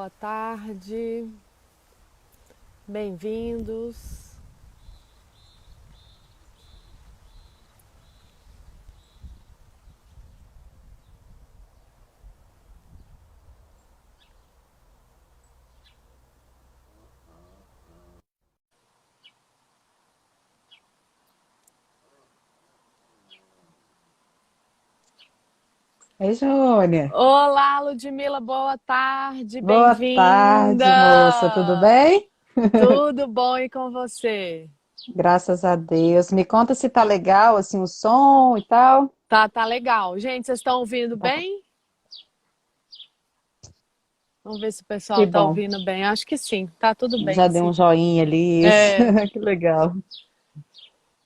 boa tarde, bem-vindos. Oi, Júnia. Olá, Ludmila, boa tarde, Boa bem-vinda. tarde, moça. Tudo bem? Tudo bom e com você? Graças a Deus. Me conta se tá legal, assim, o som e tal. Tá legal. Gente, vocês estão ouvindo Tá bom. bem? Vamos ver se o pessoal Que tá bom. ouvindo bem. Acho que sim, tá tudo bem, Já deu um sim. joinha ali, isso. É. Que legal.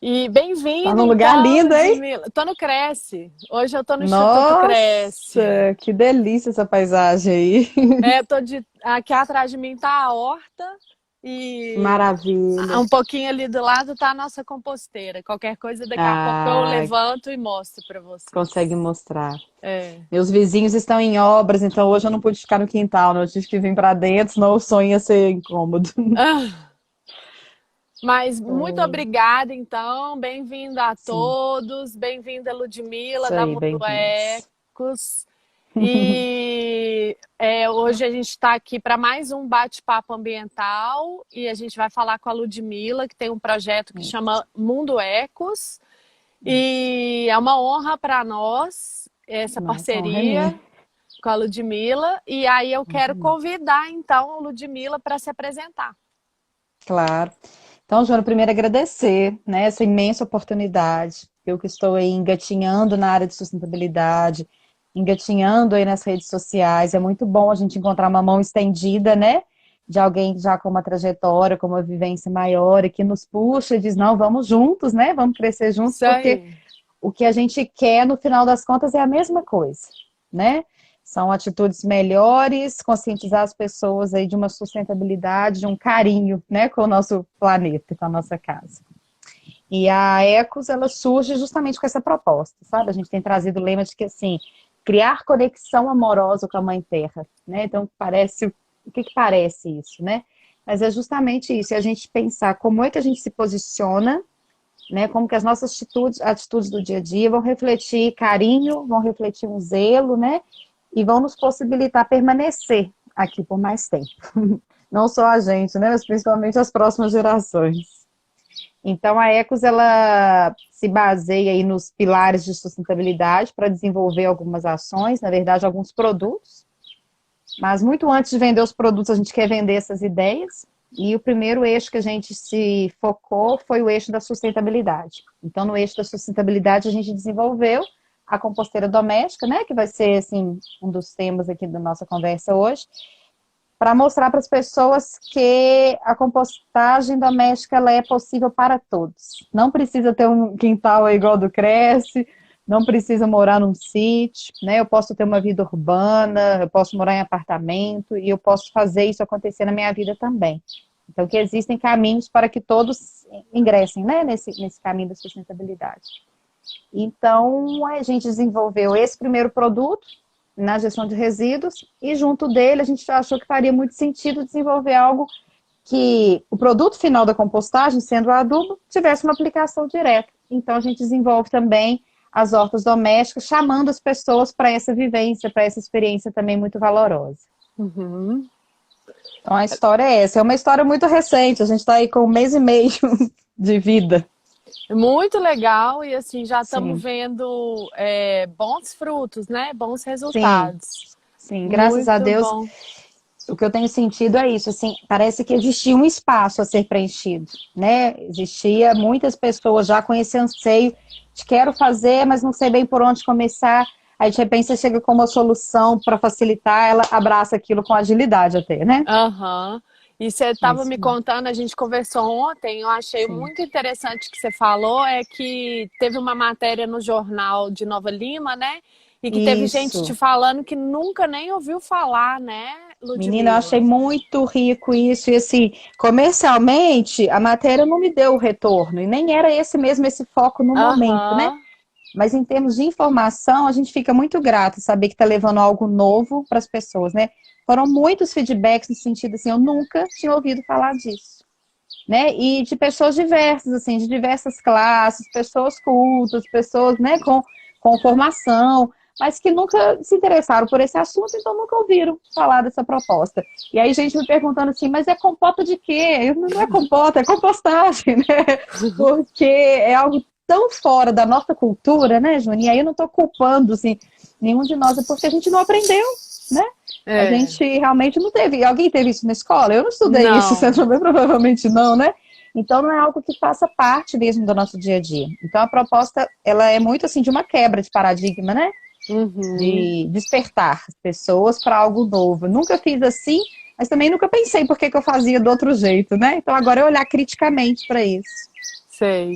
E Tá bem-vinda num lugar então, lindo, hein? Ludmila. Tô no Cresce. Hoje eu tô no Instituto Cresce. Nossa, que delícia essa paisagem aí. Aqui atrás de mim tá a horta e Maravilha. um pouquinho ali do lado tá a nossa composteira. Qualquer coisa daqui a pouco eu Ah, levanto e mostro para consegue vocês. mostrar. É. Meus vizinhos estão em obras, então hoje eu não pude ficar no quintal, né? Eu tive que vir pra dentro, senão o som ia ser incômodo. Ah, mas muito É, obrigada então, bem-vinda a sim, todos, bem-vinda Ludmila isso da aí, Mundo bem-vindos. Ecos. Hoje a gente está aqui para mais um bate-papo ambiental e a gente vai falar com a Ludmila, que tem um projeto que chama Mundo Ecos. E é uma honra para nós essa Nossa, honra é minha. parceria com a Ludmila. E aí eu Honra é quero minha. convidar então a Ludmila para se apresentar. Claro. Então, Joana, primeiro agradecer, né, essa imensa oportunidade. Eu que estou aí engatinhando na área de sustentabilidade, engatinhando aí nas redes sociais. É muito bom a gente encontrar uma mão estendida, né, de alguém já com uma trajetória, com uma vivência maior e que nos puxa e diz, não, vamos juntos, né, vamos crescer juntos, Isso porque aí. o que a gente quer, no final das contas, é a mesma coisa, né? São atitudes melhores, conscientizar as pessoas aí de uma sustentabilidade, de um carinho, né, com o nosso planeta, com a nossa casa. E a Ecos, ela surge justamente com essa proposta, sabe? A gente tem trazido o lema de que, assim, criar conexão amorosa com a Mãe Terra, né? Então, o que que parece isso, né? Mas é justamente isso, é a gente pensar como é que a gente se posiciona, né? Como que as nossas atitudes do dia a dia vão refletir carinho, vão refletir um zelo, né? E vão nos possibilitar permanecer aqui por mais tempo. Não só a gente, né? Mas principalmente as próximas gerações. Então, a Ecos, ela se baseia aí nos pilares de sustentabilidade para desenvolver algumas ações, na verdade, alguns produtos. Mas muito antes de vender os produtos, a gente quer vender essas ideias. E o primeiro eixo que a gente se focou foi o eixo da sustentabilidade. Então, no eixo da sustentabilidade, a gente desenvolveu a composteira doméstica, né, que vai ser assim um dos temas aqui da nossa conversa hoje, para mostrar para as pessoas que a compostagem doméstica ela é possível para todos. Não precisa ter um quintal igual do Cresce, não precisa morar num sítio, né? Eu posso ter uma vida urbana, eu posso morar em apartamento e eu posso fazer isso acontecer na minha vida também. Então, que existem caminhos para que todos ingressem, né, nesse caminho da sustentabilidade. Então, a gente desenvolveu esse primeiro produto na gestão de resíduos e junto dele a gente achou que faria muito sentido desenvolver algo que o produto final da compostagem, sendo o adubo, tivesse uma aplicação direta. Então, a gente desenvolve também as hortas domésticas, chamando as pessoas para essa vivência, para essa experiência também muito valorosa. Uhum. Então, a história é essa. É uma história muito recente, a gente está aí com 1 mês e meio de vida. Muito legal e assim já estamos Sim, vendo bons frutos, né? Bons sim, resultados. sim. Graças a Muito Deus, bom. o que eu tenho sentido é isso, assim, parece que existia um espaço a ser preenchido, né? Existia muitas pessoas já com esse anseio de quero fazer, mas não sei bem por onde começar. Aí, de repente, você chega com uma solução para facilitar, ela abraça aquilo com agilidade até, né? Aham. E você É estava isso me mesmo. contando, a gente conversou ontem, eu achei Sim. muito interessante que você falou, é que teve uma matéria no jornal de Nova Lima, né? E que teve gente te Isso. falando que nunca nem ouviu falar, né, Menina, eu achei Ludmila? muito rico isso. E assim, comercialmente, a matéria não me deu o retorno. E nem era esse mesmo, esse foco no momento, né? Aham. mas em termos de informação, a gente fica muito grato saber que está levando algo novo para as pessoas, né? Foram muitos feedbacks no sentido assim, eu nunca tinha ouvido falar disso, né? E de pessoas diversas, assim, de diversas classes, pessoas cultas, pessoas, né, com formação, mas que nunca se interessaram por esse assunto, então nunca ouviram falar dessa proposta. E aí gente me perguntando assim, mas é compota de quê? Não é compota, é compostagem, né? Porque é algo tão fora da nossa cultura, né, Juni? E aí eu não estou culpando, assim, nenhum de nós, é porque a gente não aprendeu, né? A gente realmente não teve. Alguém teve isso na escola? Eu não estudei isso, você também provavelmente não, né? Então não é algo que faça parte mesmo do nosso dia a dia. Então a proposta, ela é muito assim de uma quebra de paradigma, né? De despertar as pessoas para algo novo. Eu nunca fiz assim, mas também nunca pensei por que eu fazia do outro jeito, né? Então agora é olhar criticamente para isso. Sei.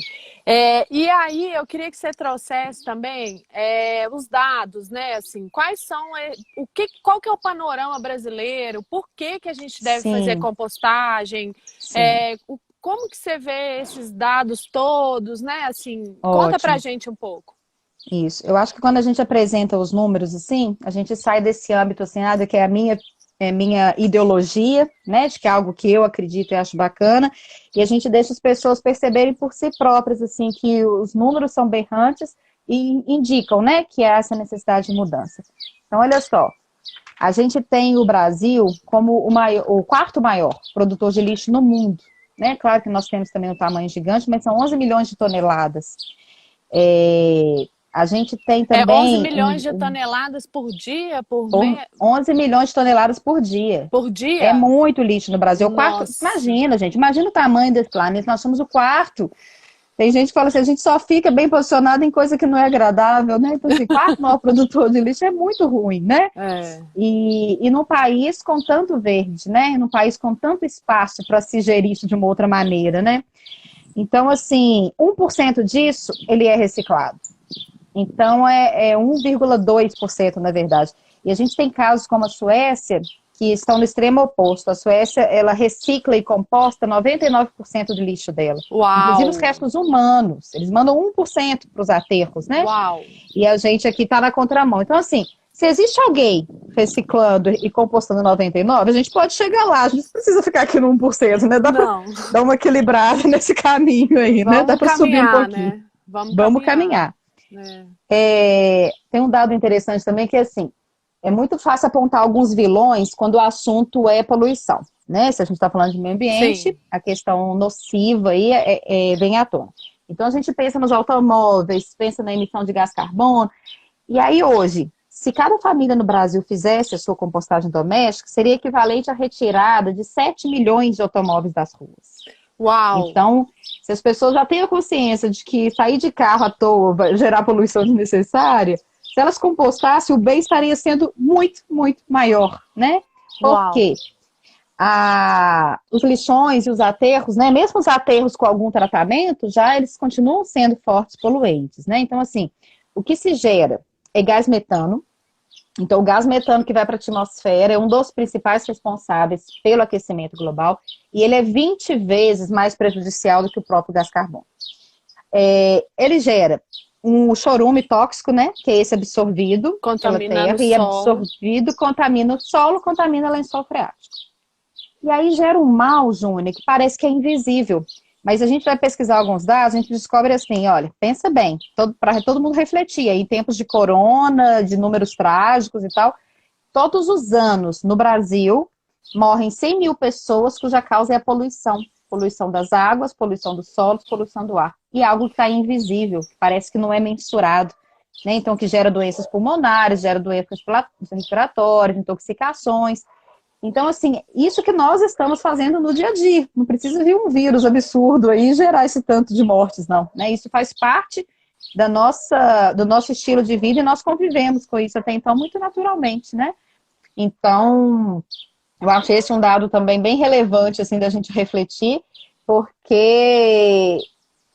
E aí eu queria que você trouxesse também os dados, né? Assim, quais são qual que é o panorama brasileiro? Por que que a gente deve fazer compostagem? Como que você vê esses dados todos, né? Assim, conta pra gente um pouco. Isso. Eu acho que quando a gente apresenta os números assim, a gente sai desse âmbito assim, que é a minha ideologia, né, de que é algo que eu acredito e acho bacana, e a gente deixa as pessoas perceberem por si próprias, assim, que os números são berrantes e indicam, né, que há essa necessidade de mudança. Então, olha só, a gente tem o Brasil como o quarto maior produtor de lixo no mundo, né, claro que nós temos também um tamanho gigante, mas são 11 milhões de toneladas. A gente tem também... 11 milhões de toneladas por dia, por mês? 11 milhões de toneladas por dia. Por dia? É muito lixo no Brasil. O quarto, Nossa. imagina, gente, imagina o tamanho desse planeta, nós somos o quarto. Tem gente que fala assim, a gente só fica bem posicionado em coisa que não é agradável, né? Então, assim, quarto maior produtor de lixo é muito ruim, né? E num país com tanto verde, né? Num país com tanto espaço para se gerir isso de uma outra maneira, né? Então, assim, 1% disso, ele é reciclado. Então, é 1,2%, na verdade. E a gente tem casos como a Suécia, que estão no extremo oposto. A Suécia, ela recicla e composta 99% do lixo dela. Uau. Inclusive os restos humanos. Eles mandam 1% para os aterros, né? Uau. E a gente aqui está na contramão. Então, assim, se existe alguém reciclando e compostando 99%, a gente pode chegar lá. A gente não precisa ficar aqui no 1%, né? Dá para dar uma equilibrada nesse caminho aí, né? Dá para subir um pouquinho. Né? Vamos caminhar. Tem um dado interessante também que, assim, é muito fácil apontar alguns vilões quando o assunto é poluição, né? Se a gente está falando de meio ambiente, sim, a questão nociva aí vem à tona. Então, a gente pensa nos automóveis, pensa na emissão de gás carbono. E aí, hoje, se cada família no Brasil fizesse a sua compostagem doméstica, seria equivalente à retirada de 7 milhões de automóveis das ruas. Uau! Então, se as pessoas já têm a consciência de que sair de carro à toa vai gerar poluição desnecessária, se elas compostassem, o bem estaria sendo muito, muito maior, né? Porque os lixões e os aterros, né? Mesmo os aterros com algum tratamento, já eles continuam sendo fortes poluentes, né? Então, assim, o que se gera é gás metano. Então, o gás metano que vai para a atmosfera é um dos principais responsáveis pelo aquecimento global e ele é 20 vezes mais prejudicial do que o próprio gás carbono. Ele gera um chorume tóxico, né, que é esse absorvido pela terra, e absorvido contamina o solo, contamina o lençol freático. E aí gera um mal, Júnior, que parece que é invisível. Mas a gente vai pesquisar alguns dados, a gente descobre assim, olha, pensa bem, para todo mundo refletir, aí, em tempos de corona, de números trágicos e tal, todos os anos no Brasil morrem 100 mil pessoas cuja causa é a poluição. Poluição das águas, poluição dos solos, poluição do ar. E algo que está invisível, que parece que não é mensurado, né? Então, que gera doenças pulmonares, gera doenças respiratórias, intoxicações. Então, assim, isso que nós estamos fazendo no dia a dia. Não precisa vir um vírus absurdo aí e gerar esse tanto de mortes, não. Né? Isso faz parte do nosso estilo de vida e nós convivemos com isso até então muito naturalmente, né? Então, eu achei esse um dado também bem relevante, assim, da gente refletir, porque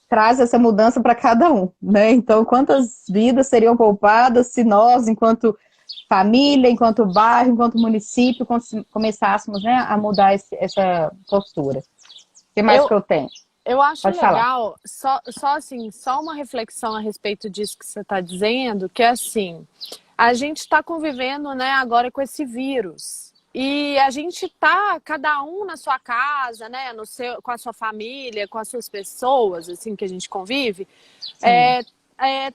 traz essa mudança para cada um, né? Então, quantas vidas seriam poupadas se nós, enquanto família, enquanto bairro, enquanto município, começássemos, né, a mudar essa postura. O que mais que eu tenho? Eu acho Pode falar. legal, só uma reflexão a respeito disso que você está dizendo, que é assim, a gente está convivendo, né, agora com esse vírus. E a gente está, cada um na sua casa, né, com a sua família, com as suas pessoas, assim, que a gente convive,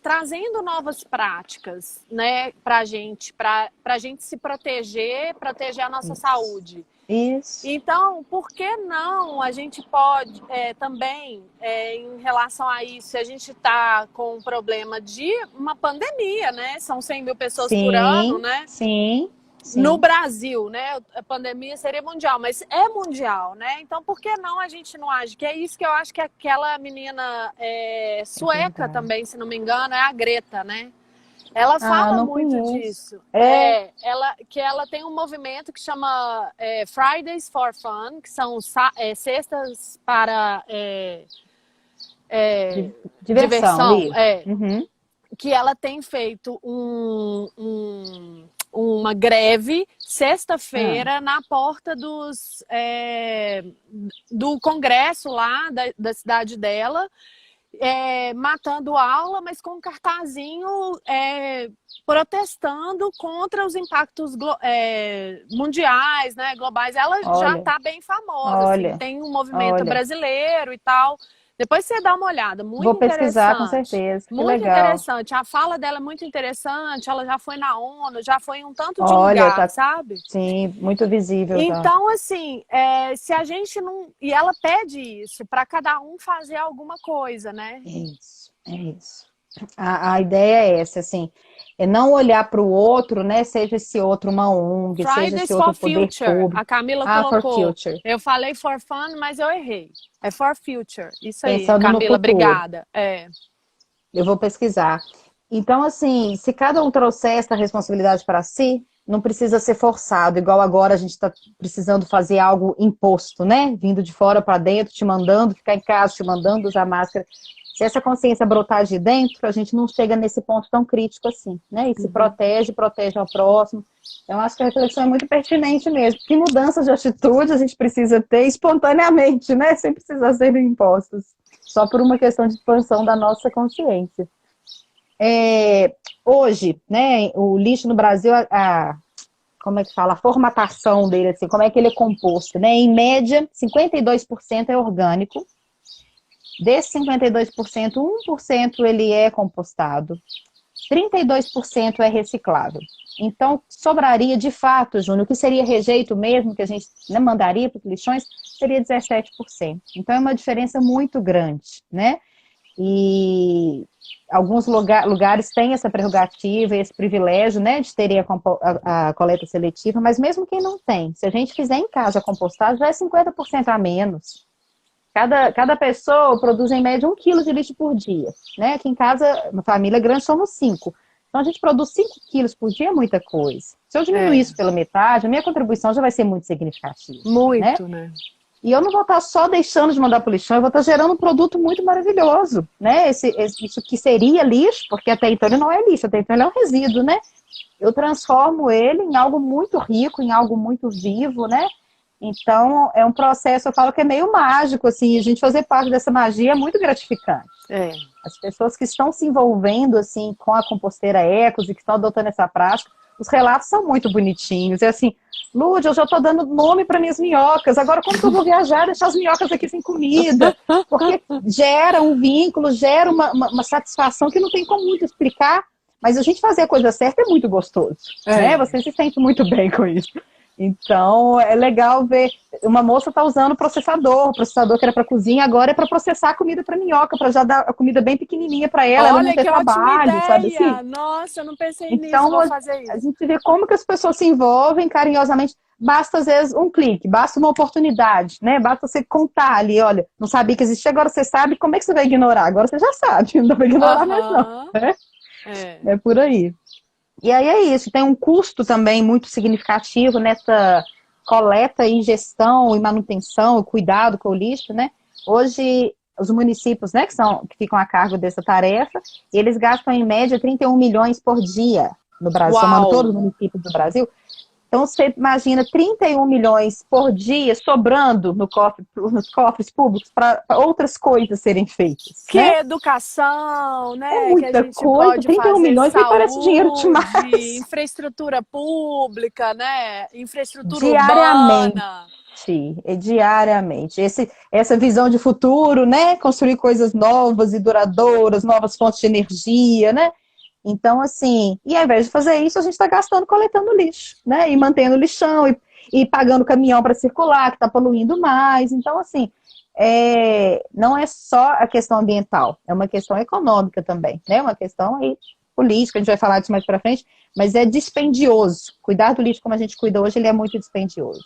trazendo novas práticas, né, para a gente se proteger a nossa saúde. Isso. Então, por que não a gente pode também, em relação a isso, a gente está com um problema de uma pandemia, né? São 100 mil pessoas por ano, né? Sim. No Brasil, né? A pandemia seria mundial, mas é mundial, né? Então, por que não a gente não age? Que é isso que eu acho que aquela menina sueca também, se não me engano, é a Greta, né? Ela fala muito disso. Ela tem um movimento que chama Fridays for Fun, que são sextas para diversão. Uhum. Que ela tem feito uma greve sexta-feira na porta do congresso lá da cidade dela, matando aula, mas com um cartazinho protestando contra os impactos mundiais, né, globais. Ela já está bem famosa, assim, tem um movimento brasileiro e tal. Depois você dá uma olhada, muito Vou pesquisar, interessante. com certeza. Que muito legal. Interessante. A fala dela é muito interessante, ela já foi na ONU, já foi em um tanto de lugar, sabe? Sim, muito visível. Então, assim, se a gente não... E ela pede isso, para cada um fazer alguma coisa, né? É isso. A ideia é essa, assim, é não olhar para o outro, né? Seja esse outro uma ONG, seja esse outro poder público. A Camila colocou. For future. Eu falei for fun, mas eu errei. É for future. Isso aí, pensando Camila, obrigada. Eu vou pesquisar. Então, assim, se cada um trouxer essa responsabilidade para si, não precisa ser forçado, igual agora a gente está precisando fazer algo imposto, né? Vindo de fora para dentro, te mandando ficar em casa, te mandando usar máscara. Se essa consciência brotar de dentro, a gente não chega nesse ponto tão crítico assim, né? E se protege ao próximo. Então, acho que a reflexão é muito pertinente mesmo. Que mudanças de atitude a gente precisa ter espontaneamente, né? Sem precisar ser impostos. Só por uma questão de expansão da nossa consciência. Hoje, né, o lixo no Brasil, como é que fala? A formatação dele, assim, como é que ele é composto, né? Em média, 52% é orgânico. Desse 52%, 1% ele é compostado, 32% é reciclável. Então, sobraria de fato, Júnior, o que seria rejeito mesmo, que a gente mandaria para os lixões, seria 17%. Então, é uma diferença muito grande, né? E alguns lugares têm essa prerrogativa, esse privilégio, né, de terem a coleta seletiva, mas mesmo quem não tem, se a gente fizer em casa a compostagem, já é 50% a menos. Cada pessoa produz em média 1 quilo de lixo por dia, né? Aqui em casa, uma família grande, somos 5. Então a gente produz 5 quilos por dia, é muita coisa. Se eu diminuir isso pela metade, a minha contribuição já vai ser muito significativa. Muito, né? E eu não vou estar só deixando de mandar para o lixão, eu vou estar gerando um produto muito maravilhoso, né? Isso que seria lixo, porque até então ele não é lixo, até então ele é um resíduo, né? Eu transformo ele em algo muito rico, em algo muito vivo, né? Então, é um processo, eu falo que é meio mágico, assim, a gente fazer parte dessa magia é muito gratificante. As pessoas que estão se envolvendo, assim, com a composteira Ecos e que estão adotando essa prática, os relatos são muito bonitinhos. É assim, Lúdia, eu já estou dando nome para minhas minhocas, agora como que eu vou viajar e deixar as minhocas aqui sem comida? Porque gera um vínculo, gera uma satisfação que não tem como muito explicar, mas a gente fazer a coisa certa é muito gostoso, né? Você se sente muito bem com isso. Então, é legal ver, uma moça está usando o processador que era para cozinha, agora é para processar a comida para minhoca, para já dar a comida bem pequenininha para ela, Olha, não ter que trabalho, ótima ideia. Sabe assim? Nossa, eu não pensei então, nisso, vou fazer isso. A gente vê como que as pessoas se envolvem carinhosamente, basta às vezes um clique, basta uma oportunidade, né? Basta você contar ali, olha, não sabia que existia, agora você sabe, como é que você vai ignorar? Agora você já sabe, não vai ignorar mais não, né? É por aí. E aí é isso, tem um custo também muito significativo nessa coleta e gestão e manutenção, e cuidado com o lixo, né? Hoje, os municípios, né, que ficam a cargo dessa tarefa, eles gastam em média 31 milhões por dia no Brasil, somando todos os municípios do Brasil, Então, você imagina 31 milhões por dia sobrando no cofre, nos cofres públicos para outras coisas serem feitas, Que né? educação, É né? Que a muita gente coisa, pode 31 fazer milhões nem parece dinheiro saúde, demais. infraestrutura pública, né? Infraestrutura Diariamente, urbana. diariamente. Essa visão de futuro, né? Construir coisas novas e duradouras, novas fontes de energia, né? Então, assim, e ao invés de fazer isso, a gente está gastando coletando lixo, né? E mantendo o lixão, e pagando caminhão para circular, que está poluindo mais. Então, assim, não é só a questão ambiental, é uma questão econômica também, né? Uma questão aí política, a gente vai falar disso mais para frente, mas é dispendioso. Cuidar do lixo como a gente cuida hoje, ele é muito dispendioso.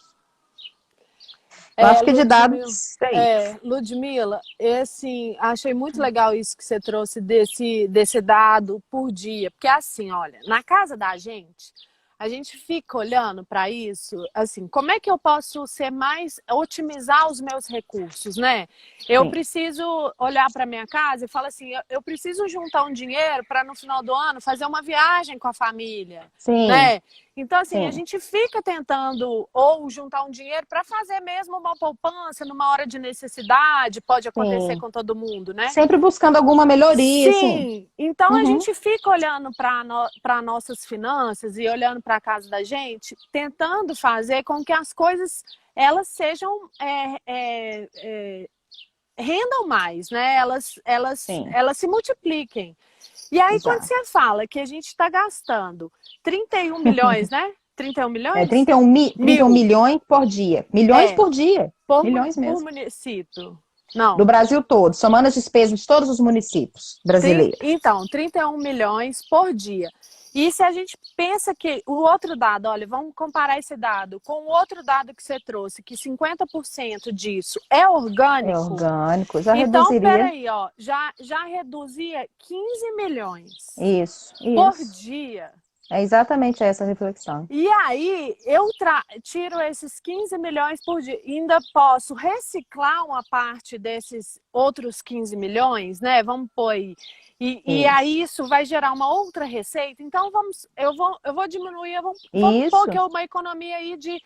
Eu acho que de dados é isso. Ludmila, assim, achei muito legal isso que você trouxe desse dado por dia, porque assim, olha, na casa da gente, a gente fica olhando para isso, assim, como é que eu posso ser mais, otimizar os meus recursos, né? Eu Sim, preciso olhar para minha casa e falar assim, eu preciso juntar um dinheiro para no final do ano fazer uma viagem com a família, sim, né? Então, assim, a sim, gente fica tentando ou juntar um dinheiro para fazer mesmo uma poupança numa hora de necessidade, pode acontecer sim. com todo mundo, né? Sempre buscando alguma melhoria, sim. Sim, então a Uhum, gente fica olhando para nossas finanças e olhando para a casa da gente, tentando fazer com que as coisas elas sejam rendam mais, né? sim, Elas se multipliquem. E aí, quando exato. você fala que a gente está gastando 31 milhões, né? 31 É milhões? 31 Mil. milhões por dia. Milhões É, por dia. Milhões por mesmo. município. Do Não. Brasil todo, somando as despesas de todos os municípios brasileiros. Então, 31 milhões por dia. E se a gente pensa que o outro dado, olha, vamos comparar esse dado com o outro dado que você trouxe, que 50% disso é É orgânico, orgânico, já então, reduziria. peraí, ó, já reduzia 15 milhões Isso, por isso. dia. É exatamente essa a reflexão. E aí, eu tiro esses 15 milhões por dia. E ainda posso reciclar uma parte desses outros 15 milhões, né? Vamos pôr aí. E Isso. aí isso vai gerar uma outra receita. Então, eu vou diminuir, vamos pôr que Isso, é uma economia aí de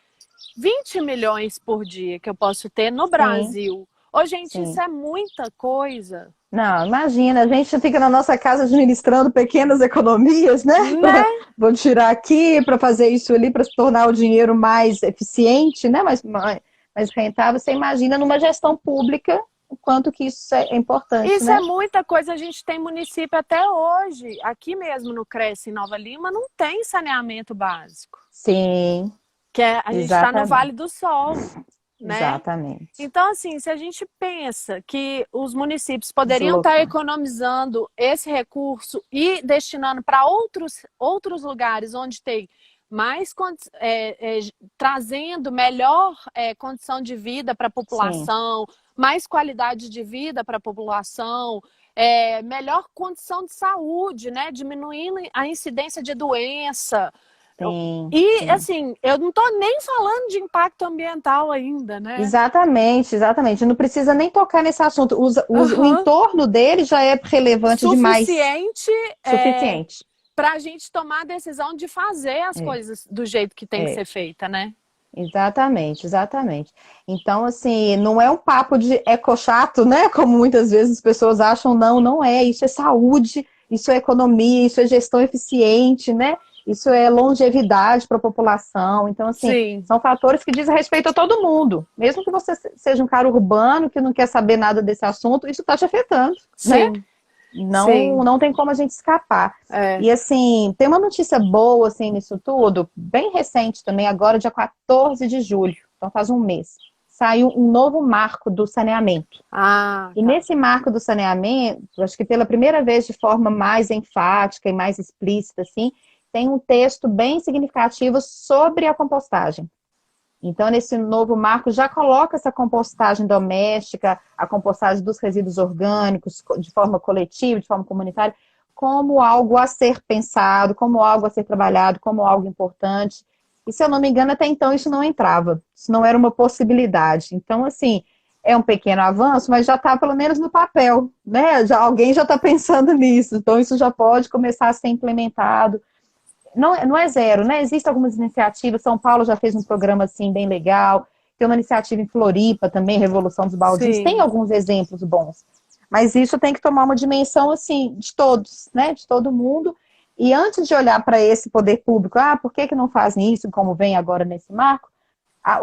20 milhões por dia que eu posso ter no sim, Brasil. Ô, gente, isso sim. é muita coisa, Não, imagina, a gente fica na nossa casa administrando pequenas economias, né? né? Vou tirar aqui para fazer isso ali, para se tornar o dinheiro mais eficiente, né? Mais rentável. Você imagina numa gestão pública o quanto que isso é importante, Isso é né? muita coisa. A gente tem município até hoje, aqui mesmo no Cresce, em Nova Lima, não tem saneamento básico. Sim, A gente está no exatamente, Vale do Sol, né? exatamente. Então, assim, se a gente pensa que os municípios poderiam estar Deslocar. economizando esse recurso e destinando para outros lugares onde tem mais trazendo melhor condição de vida para a Sim, população, mais qualidade de vida para a população, melhor condição de saúde, né? Diminuindo a incidência de doença. sim, E, sim. assim, eu não estou nem falando de impacto ambiental ainda, né? Exatamente, exatamente. Não precisa nem tocar nesse assunto. O Aham. entorno dele já é relevante demais, Suficiente suficiente. para a gente tomar a decisão de fazer as É, coisas do jeito que tem que é. ser feita, né? Exatamente, exatamente. Então, assim, não é um papo de ecochato, né? Como muitas vezes as pessoas acham, não, não é. Isso é saúde, isso é economia, isso é gestão eficiente, né? Isso é longevidade para a população. Então, assim, Sim, são fatores que dizem respeito a todo mundo. Mesmo que você seja um cara urbano que não quer saber nada desse assunto, isso está te afetando, né? sim, Não, sim. não tem como a gente escapar. É. E assim, tem uma notícia boa assim nisso tudo, bem recente também, agora dia 14 de julho, então faz um mês. Saiu um novo marco do saneamento. Ah, E tá. nesse marco do saneamento, acho que pela primeira vez de forma mais enfática e mais explícita assim, tem um texto bem significativo sobre a compostagem. Então, nesse novo marco, já coloca essa compostagem doméstica, a compostagem dos resíduos orgânicos, de forma coletiva, de forma comunitária, como algo a ser pensado, como algo a ser trabalhado, como algo importante. E, se eu não me engano, até então isso não entrava, isso não era uma possibilidade. Então, assim, é um pequeno avanço, mas já está pelo menos no papel, né? Alguém já está pensando nisso, então isso já pode começar a ser implementado. não é zero, né? Existem algumas iniciativas, São Paulo já fez um programa assim bem legal, tem uma iniciativa em Floripa também, Revolução dos Baldios, tem Sim. alguns exemplos bons. Mas isso tem que tomar uma dimensão assim de todos, né? De todo mundo. E antes de olhar para esse poder público, por que não fazem isso, como vem agora nesse marco?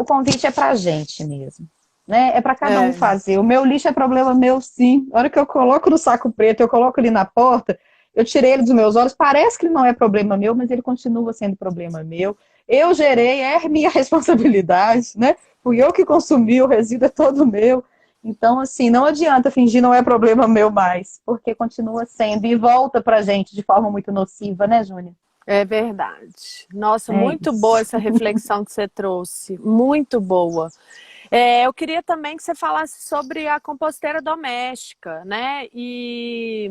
O convite é para a gente mesmo, né? É para cada um fazer. O meu lixo é problema meu, sim. Na hora que eu coloco no saco preto, eu coloco ali na porta, eu tirei ele dos meus olhos, parece que ele não é problema meu, mas ele continua sendo problema meu. Eu gerei, é minha responsabilidade, né? Fui eu que consumi, o resíduo é todo meu. Então, assim, não adianta fingir não é problema meu mais, porque continua sendo e volta pra gente de forma muito nociva, né, Júnia? É verdade. Nossa, É muito boa isso. essa reflexão que você trouxe. Muito boa. Eu queria também que você falasse sobre a composteira doméstica, né? E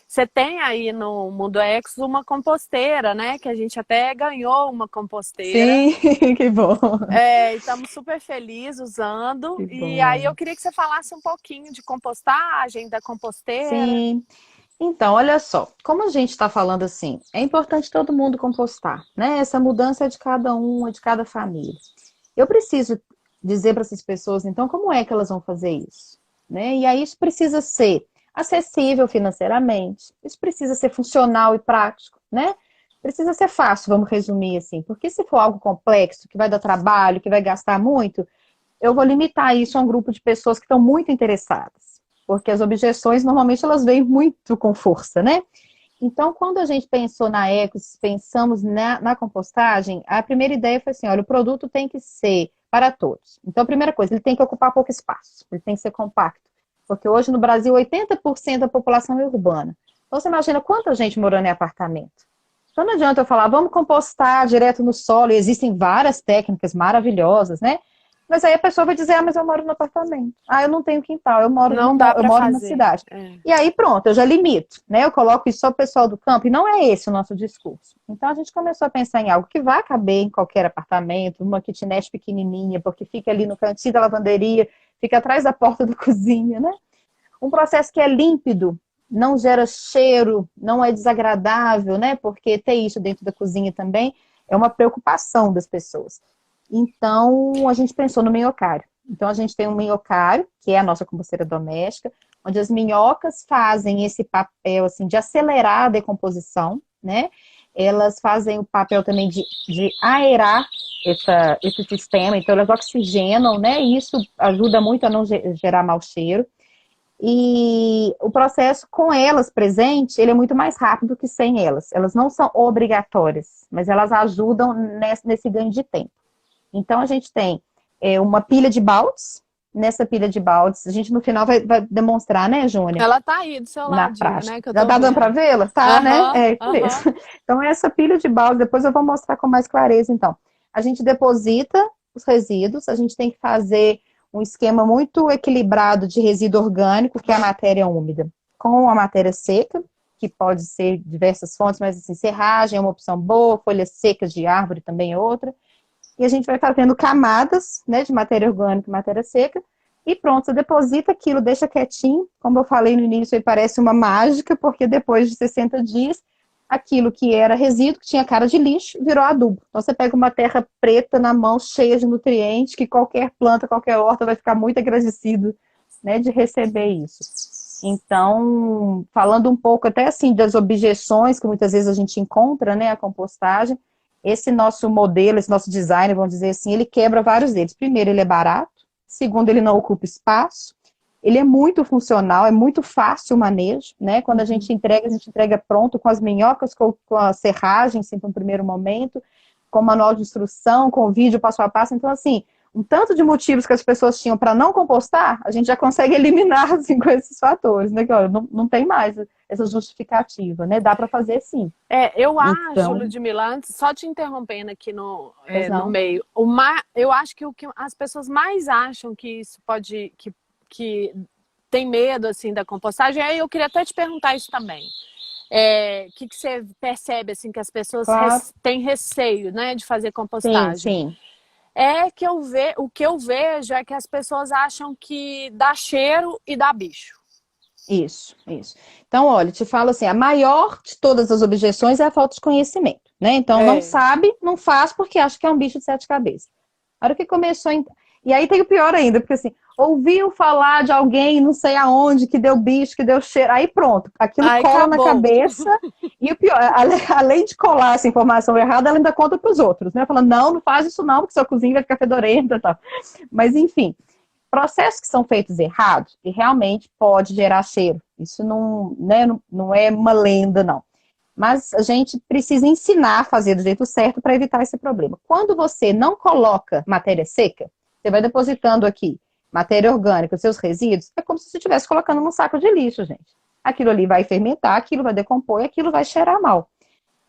você tem aí no Mundo Ex uma composteira, né? Que a gente até ganhou uma composteira. Sim, que bom. E estamos super felizes usando. Que E aí bom. eu queria que você falasse um pouquinho de compostagem, da composteira. Sim. Então, olha só, como a gente está falando assim, é importante todo mundo compostar, né? Essa mudança é de cada um, é de cada família. Eu preciso dizer para essas pessoas, então, como é que elas vão fazer isso? Né? E aí isso precisa ser acessível financeiramente, isso precisa ser funcional e prático, né? Precisa ser fácil, vamos resumir assim, porque se for algo complexo, que vai dar trabalho, que vai gastar muito, eu vou limitar isso a um grupo de pessoas que estão muito interessadas, porque as objeções normalmente elas vêm muito com força, né? Então, quando a gente pensou na Ecos, pensamos na compostagem, a primeira ideia foi assim, olha, o produto tem que ser para todos. Então, a primeira coisa, ele tem que ocupar pouco espaço, ele tem que ser compacto, porque hoje no Brasil 80% da população é urbana. Então, você imagina quanta gente morando em apartamento. Então, não adianta eu falar, vamos compostar direto no solo, e existem várias técnicas maravilhosas, né? Mas aí a pessoa vai dizer, mas eu moro no apartamento. Eu não tenho quintal, Não dá eu para moro na fazer. cidade. E aí pronto, eu já limito, né? Eu coloco isso só o pessoal do campo, e não é esse o nosso discurso. Então a gente começou a pensar em algo que vai caber em qualquer apartamento, uma kitnet pequenininha, porque fica ali no cantinho da lavanderia, fica atrás da porta da cozinha, né? Um processo que é límpido, não gera cheiro, não é desagradável, né? Porque ter isso dentro da cozinha também é uma preocupação das pessoas. Então, a gente pensou no minhocário. Então, a gente tem um minhocário, que é a nossa composteira doméstica, onde as minhocas fazem esse papel, assim, de acelerar a decomposição, né? Elas fazem o papel também de aerar esse sistema, então elas oxigenam, né? E isso ajuda muito a não gerar mau cheiro. E o processo com elas presentes, ele é muito mais rápido que sem elas. Elas não são obrigatórias, mas elas ajudam nesse ganho de tempo. Então, a gente tem uma pilha de baldes. Nessa pilha de baldes, a gente no final vai demonstrar, né, Júnia? Ela tá aí do seu Na ladinho, prática. né? Que eu Já tô tá dando para vendo. vê-la? Tá, né? Aham, É isso aham. mesmo. Então, essa pilha de baldes, depois eu vou mostrar com mais clareza, então. A gente deposita os resíduos, a gente tem que fazer um esquema muito equilibrado de resíduo orgânico, que é a matéria úmida, com a matéria seca, que pode ser diversas fontes, mas assim, serragem é uma opção boa, folhas secas de árvore também é outra. E a gente vai fazendo camadas, né, de matéria orgânica e matéria seca, e pronto, você deposita aquilo, deixa quietinho, como eu falei no início, aí parece uma mágica, porque depois de 60 dias, aquilo que era resíduo, que tinha cara de lixo, virou adubo. Então você pega uma terra preta na mão, cheia de nutrientes, que qualquer planta, qualquer horta vai ficar muito agradecido, né, de receber isso. Então, falando um pouco até assim das objeções que muitas vezes a gente encontra, né, a compostagem, esse nosso modelo, esse nosso design, vamos dizer assim, ele quebra vários deles. Primeiro, ele é barato. Segundo, ele não ocupa espaço. Ele é muito funcional, é muito fácil o manejo, né? Quando a gente entrega pronto com as minhocas, com a serragem, assim, para um primeiro momento, com o manual de instrução, com o vídeo passo a passo. Então, assim, um tanto de motivos que as pessoas tinham para não compostar, a gente já consegue eliminar, assim, com esses fatores, né? Que, olha, não tem mais essa justificativa, né? Dá para fazer sim. Eu acho, Então, Ludmila, antes, só te interrompendo aqui pois no não. meio, eu acho que o que as pessoas mais acham que isso pode, que tem medo assim da compostagem, aí eu queria até te perguntar isso também. Que você percebe assim que as pessoas Claro. têm receio, né, de fazer Sim, compostagem? sim. O que eu vejo é que as pessoas acham que dá cheiro e dá bicho. Isso, isso. Então, olha, te falo assim, a maior de todas as objeções é a falta de conhecimento. né? Então não sabe, não faz porque acha que é um bicho de 7 cabeças. A hora que começou. E aí tem o pior ainda, porque assim, ouviu falar de alguém, não sei aonde, que deu bicho, que deu cheiro. Aí pronto, aquilo Aí cola na acabou. cabeça. E o pior, além de colar essa informação errada, ela ainda conta para os outros, né? Falando, não, não faz isso não, porque sua cozinha vai ficar fedorenta e tal. Mas enfim, processos que são feitos errados, e realmente pode gerar cheiro. Isso não, né, não é uma lenda, não. Mas a gente precisa ensinar a fazer do jeito certo para evitar esse problema. Quando você não coloca matéria seca, você vai depositando aqui matéria orgânica, seus resíduos, é como se você estivesse colocando num saco de lixo, gente. Aquilo ali vai fermentar, aquilo vai decompor e aquilo vai cheirar mal.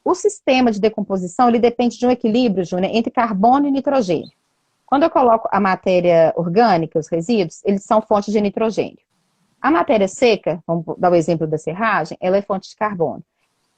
O sistema de decomposição, ele depende de um equilíbrio, Júnior, entre carbono e nitrogênio. Quando eu coloco a matéria orgânica, os resíduos, eles são fontes de nitrogênio. A matéria seca, vamos dar o exemplo da serragem, ela é fonte de carbono.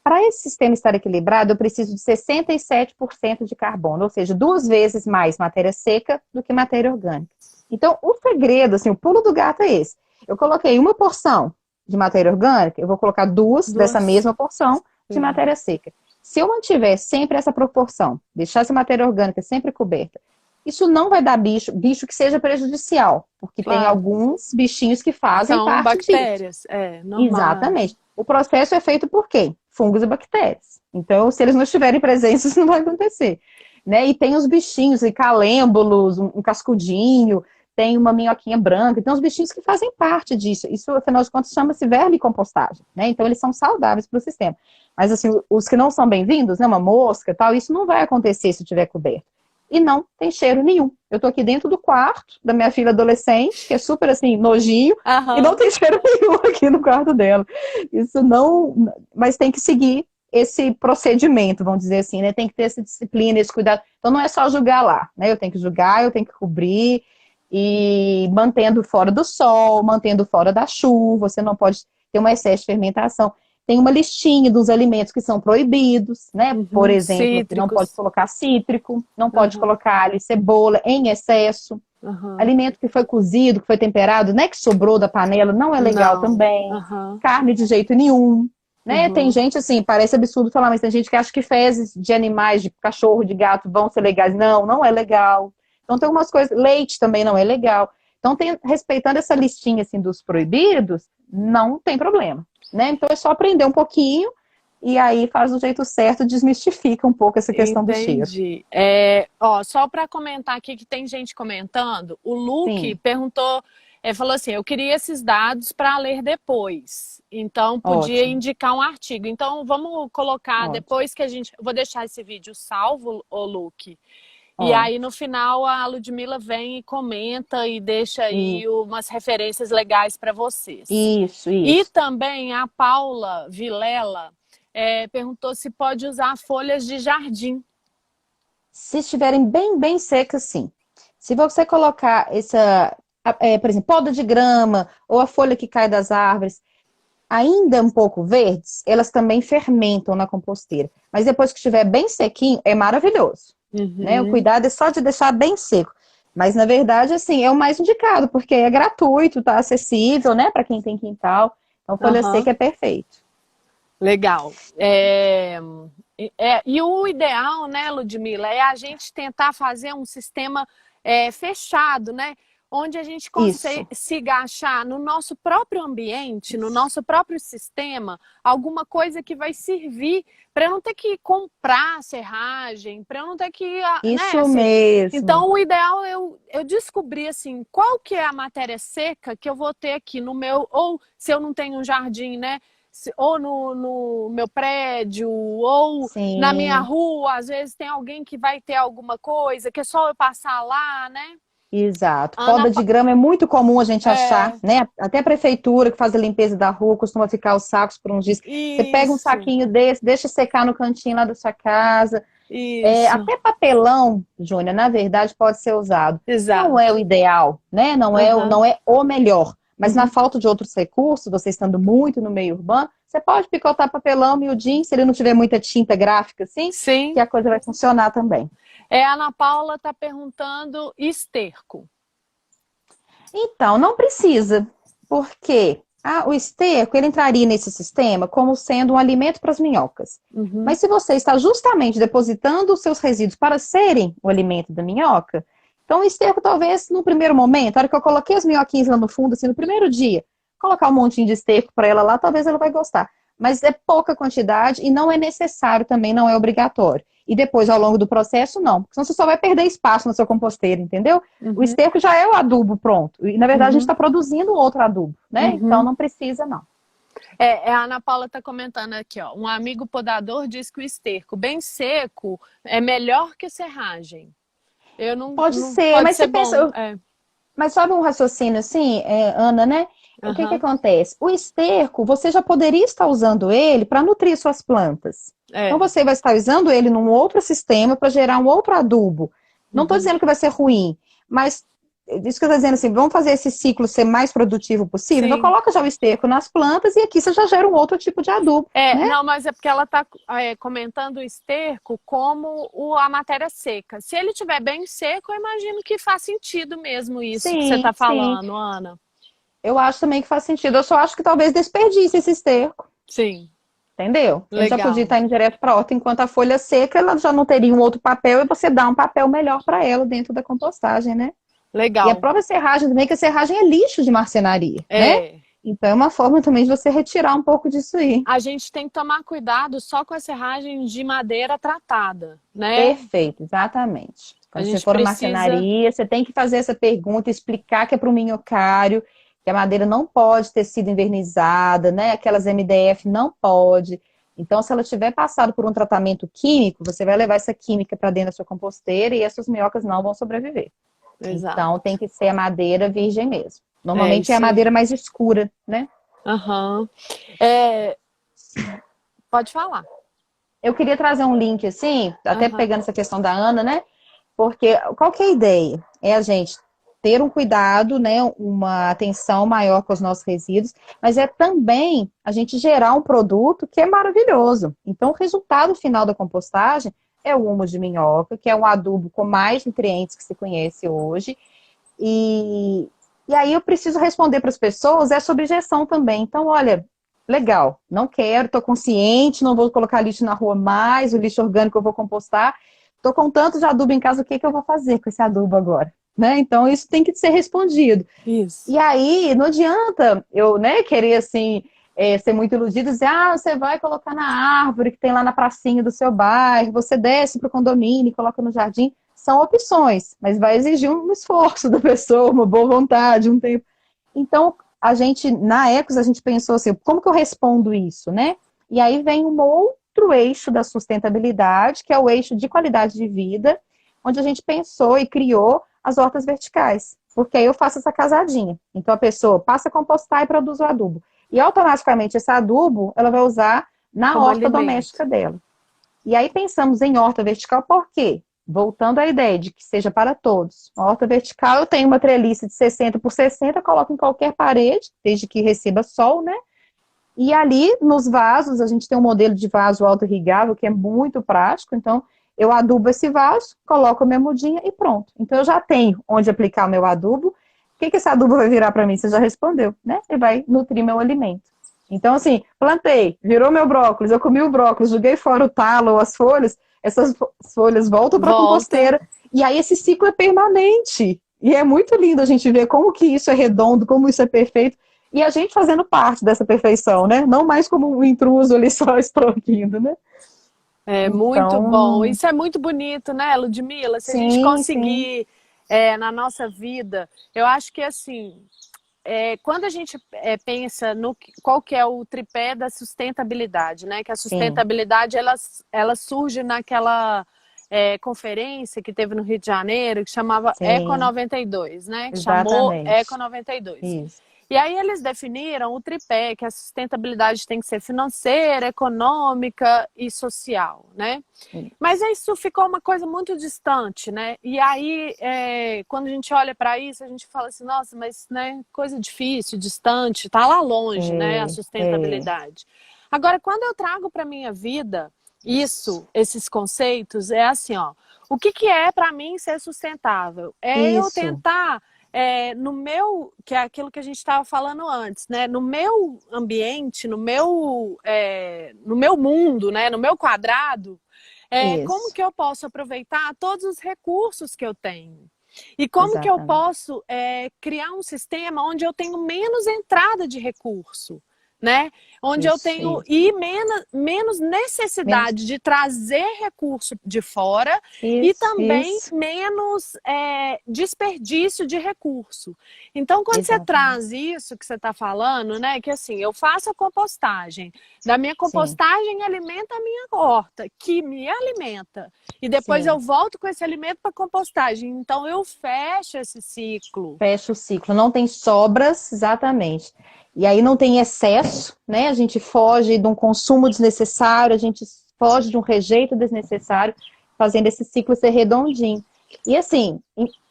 Para esse sistema estar equilibrado, eu preciso de 67% de carbono, ou seja, 2 vezes mais matéria seca do que matéria orgânica. Então, o segredo, assim, o pulo do gato é esse. Eu coloquei uma porção de matéria orgânica, eu vou colocar duas dessa mesma porção de matéria seca. Se eu mantiver sempre essa proporção, deixar essa matéria orgânica sempre coberta, isso não vai dar bicho que seja prejudicial, porque tem alguns bichinhos que fazem São parte bactérias, disso. normal. Exatamente. O processo é feito por quem? Fungos e bactérias. Então, se eles não estiverem presentes, isso não vai acontecer. Né? E tem os bichinhos, e calêmbulos, um cascudinho, tem uma minhoquinha branca, então os bichinhos que fazem parte disso. Isso, afinal de contas, chama-se vermicompostagem, né? Então, eles são saudáveis para o sistema. Mas, assim, os que não são bem-vindos, né? Uma mosca e tal, isso não vai acontecer se tiver coberto. E não tem cheiro nenhum. Eu tô aqui dentro do quarto da minha filha adolescente, que é super, assim, nojinho, e não tem cheiro nenhum aqui no quarto dela. Isso não... Mas tem que seguir esse procedimento, vamos dizer assim, né? Tem que ter essa disciplina, esse cuidado. Então, não é só jogar lá, né? Eu tenho que jogar, eu tenho que cobrir, e mantendo fora do sol, mantendo fora da chuva, você não pode ter um excesso de fermentação. Tem uma listinha dos alimentos que são proibidos, né? Por exemplo, Cítricos. não pode colocar cítrico, não pode colocar alho e cebola em excesso. Alimento que foi cozido, que foi temperado, né? Que sobrou da panela, não é legal também. Carne de jeito nenhum. Né? Tem gente, assim, parece absurdo falar, mas tem gente que acha que fezes de animais, de cachorro, de gato, vão ser legais. Não, não é legal. Então tem algumas coisas, leite também não é legal. Então, respeitando essa listinha, assim, dos proibidos, não tem problema. Né? Então é só aprender um pouquinho e aí faz do jeito certo, desmistifica um pouco essa questão do cheiro. Entendi. Só para comentar aqui que tem gente comentando, o Luke perguntou, falou assim, eu queria esses dados para ler depois. Então podia indicar um artigo. Então vamos colocar depois que eu vou deixar esse vídeo salvo, ô Luke. E aí, no final, a Ludmila vem e comenta e deixa aí umas referências legais para vocês. Isso. E também a Paula Vilela perguntou se pode usar folhas de jardim. Se estiverem bem secas, sim. Se você colocar por exemplo, poda de grama ou a folha que cai das árvores, ainda um pouco verdes, elas também fermentam na composteira. Mas depois que estiver bem sequinho, é maravilhoso. Né? O cuidado é só de deixar bem seco. Mas, na verdade, assim, é o mais indicado, porque é gratuito, tá acessível, né, para quem tem quintal. Então, folha seca é perfeito. Legal. E o ideal, né, Ludmila, é a gente tentar fazer um sistema fechado, né? Onde a gente consiga achar no nosso próprio ambiente, no nosso próprio sistema, alguma coisa que vai servir para eu não ter que comprar serragem, para eu não ter que... Isso, né, assim, mesmo. Então, o ideal é eu descobrir, assim, qual que é a matéria seca que eu vou ter aqui no meu... Ou se eu não tenho um jardim, né? Ou no meu prédio, ou na minha rua, às vezes tem alguém que vai ter alguma coisa, que é só eu passar lá, né? Exato. Poda de grama é muito comum a gente achar, né? Até a prefeitura que faz a limpeza da rua costuma ficar os sacos por uns dias. Você pega um saquinho desse, deixa secar no cantinho lá da sua casa. Até papelão, Júnior, na verdade, pode ser usado. Exato. Não é o ideal, né? Não é o melhor. Mas na falta de outros recursos, você estando muito no meio urbano, você pode picotar papelão miudinho, se ele não tiver muita tinta gráfica, assim, que a coisa vai funcionar também. A Ana Paula está perguntando esterco. Então, não precisa, porque O esterco, ele entraria nesse sistema como sendo um alimento para as minhocas. Uhum. Mas se você está justamente depositando os seus resíduos para serem o alimento da minhoca, então o esterco talvez no primeiro momento, na hora que eu coloquei as minhoquinhas lá no fundo, assim, no primeiro dia, colocar um montinho de esterco para ela lá, talvez ela vai gostar. Mas é pouca quantidade e não é necessário também, não é obrigatório. E depois, ao longo do processo, não. Porque senão você só vai perder espaço na sua composteira, entendeu? Uhum. O esterco já é o adubo pronto. E, na verdade, a gente Uhum. está produzindo outro adubo, né? Uhum. Então, não precisa, não. A Ana Paula está comentando aqui, ó. Um amigo podador diz que o esterco bem seco é melhor que serragem. Eu Pode não ser, pode mas ser você bom. pensa... Mas sabe um raciocínio assim, Ana, né? O que Uhum. acontece? O esterco, você já poderia estar usando ele para nutrir suas plantas. Então, você vai estar usando ele num outro sistema para gerar um outro adubo. Não estou dizendo que vai ser ruim, mas isso que eu estou dizendo assim, vamos fazer esse ciclo ser mais produtivo possível? Então, Sim. coloca já o esterco nas plantas e aqui você já gera um outro tipo de adubo, né? Não, mas é porque ela está comentando o esterco como a matéria seca. Se ele estiver bem seco, eu imagino que faz sentido mesmo isso que você Sim, está sim. falando, Ana. Eu acho também que faz sentido. Eu só acho que talvez desperdice esse esterco. Sim, Entendeu? Ele já podia legal. estar indo direto para a horta, enquanto a folha seca, ela já não teria um outro papel e você dá um papel melhor para ela dentro da compostagem, né? E a Legal. própria serragem também, que a serragem é lixo de marcenaria, né? Então é uma forma também de você retirar um pouco disso aí. A gente tem que tomar cuidado só com a serragem de madeira tratada, né? Perfeito, exatamente. A Quando você gente for na precisa. marcenaria, você tem que fazer essa pergunta, explicar que é para o minhocário, que a madeira não pode ter sido envernizada, né? Aquelas MDF não pode. Então, se ela tiver passado por um tratamento químico, você vai levar essa química para dentro da sua composteira e essas minhocas não vão sobreviver. Então, Exato. tem que ser a madeira virgem mesmo. Normalmente é a Isso aí. madeira mais escura, né? Aham. Pode falar. Eu queria trazer um link assim, até Aham. pegando essa questão da Ana, né? Porque qual que é a ideia? É a gente ter um cuidado, né, uma atenção maior com os nossos resíduos, mas é também a gente gerar um produto que é maravilhoso. Então, o resultado final da compostagem é o humus de minhoca, que é um adubo com mais nutrientes que se conhece hoje. E, e aí eu preciso responder para as pessoas é sobre gestão também. Então, olha, legal, não quero, estou consciente, não vou colocar lixo na rua mais, o lixo orgânico eu vou compostar. Estou com tanto de adubo em casa, o que, que eu vou fazer com esse adubo agora? Né? Então, isso tem que ser respondido. Isso. E aí, não adianta eu, né, querer, assim, ser muito iludido, dizer, você vai colocar na árvore que tem lá na pracinha do seu bairro, você desce para o condomínio e coloca no jardim. São opções, mas vai exigir um esforço da pessoa, uma boa vontade, um tempo. Então, a gente, na Ecos, a gente pensou assim, como que eu respondo isso, né? E aí vem um outro eixo da sustentabilidade, que é o eixo de qualidade de vida, onde a gente pensou e criou as hortas verticais. Porque aí eu faço essa casadinha. Então, a pessoa passa a compostar e produz o adubo. E automaticamente esse adubo, ela vai usar na Como horta alimento. doméstica dela. E aí pensamos em horta vertical por quê? Voltando à ideia de que seja para todos. A horta vertical, eu tenho uma treliça de 60 por 60, coloco em qualquer parede, desde que receba sol, né? E ali, nos vasos, a gente tem um modelo de vaso auto-irrigável, que é muito prático. Então, eu adubo esse vaso, coloco a minha mudinha e pronto. Então, eu já tenho onde aplicar o meu adubo. O que, que esse adubo vai virar para mim? Você já respondeu, né? Ele vai nutrir meu alimento. Então, assim, plantei, virou meu brócolis, eu comi o brócolis, joguei fora o talo, as folhas, essas folhas voltam para a Volta. composteira. E aí esse ciclo é permanente. E é muito lindo a gente ver como que isso é redondo, como isso é perfeito. E a gente fazendo parte dessa perfeição, né? Não mais como um intruso ali só explodindo, né? É muito bom. Então, Isso é muito bonito, né, Ludmila? Se a gente sim, sim, conseguir na nossa vida, eu acho que assim, quando a gente pensa no qual que é o tripé da sustentabilidade, né? Que a sim, sustentabilidade ela surge naquela conferência que teve no Rio de Janeiro que chamava Eco sim, 92, né? Que chamou Eco exatamente. 92. Isso, E aí eles definiram o tripé, que a sustentabilidade tem que ser financeira, econômica e social, né? Mas isso ficou uma coisa muito distante, né? E aí, quando a gente olha para isso, a gente fala assim, nossa, mas né, coisa difícil, distante, tá lá longe, né? A é, sustentabilidade. Agora, quando eu trago para minha vida esses conceitos, é assim, ó, o que que é para mim ser sustentável? É eu isso, tentar que é aquilo que a gente estava falando antes, né? No meu ambiente, no meu mundo, né? No meu quadrado, como Isso, que eu posso aproveitar todos os recursos que eu tenho? E como que eu exatamente. posso criar um sistema onde eu tenho menos entrada de recurso, né? Onde eu tenho Isso. menos Menos. necessidade de trazer recurso de fora e Isso, também isso. menos desperdício de recurso. Então, quando você traz Exatamente. isso que você está falando, né? Que assim, eu faço a compostagem. Da minha Sim, compostagem alimenta a minha horta, que me alimenta. E depois eu sim. volto com esse alimento para compostagem. Então eu fecho esse ciclo. Fecha o ciclo. Não tem sobras, exatamente. E aí não tem excesso, né? A gente foge de um consumo desnecessário, a gente foge de um rejeito desnecessário, fazendo esse ciclo ser redondinho. E assim,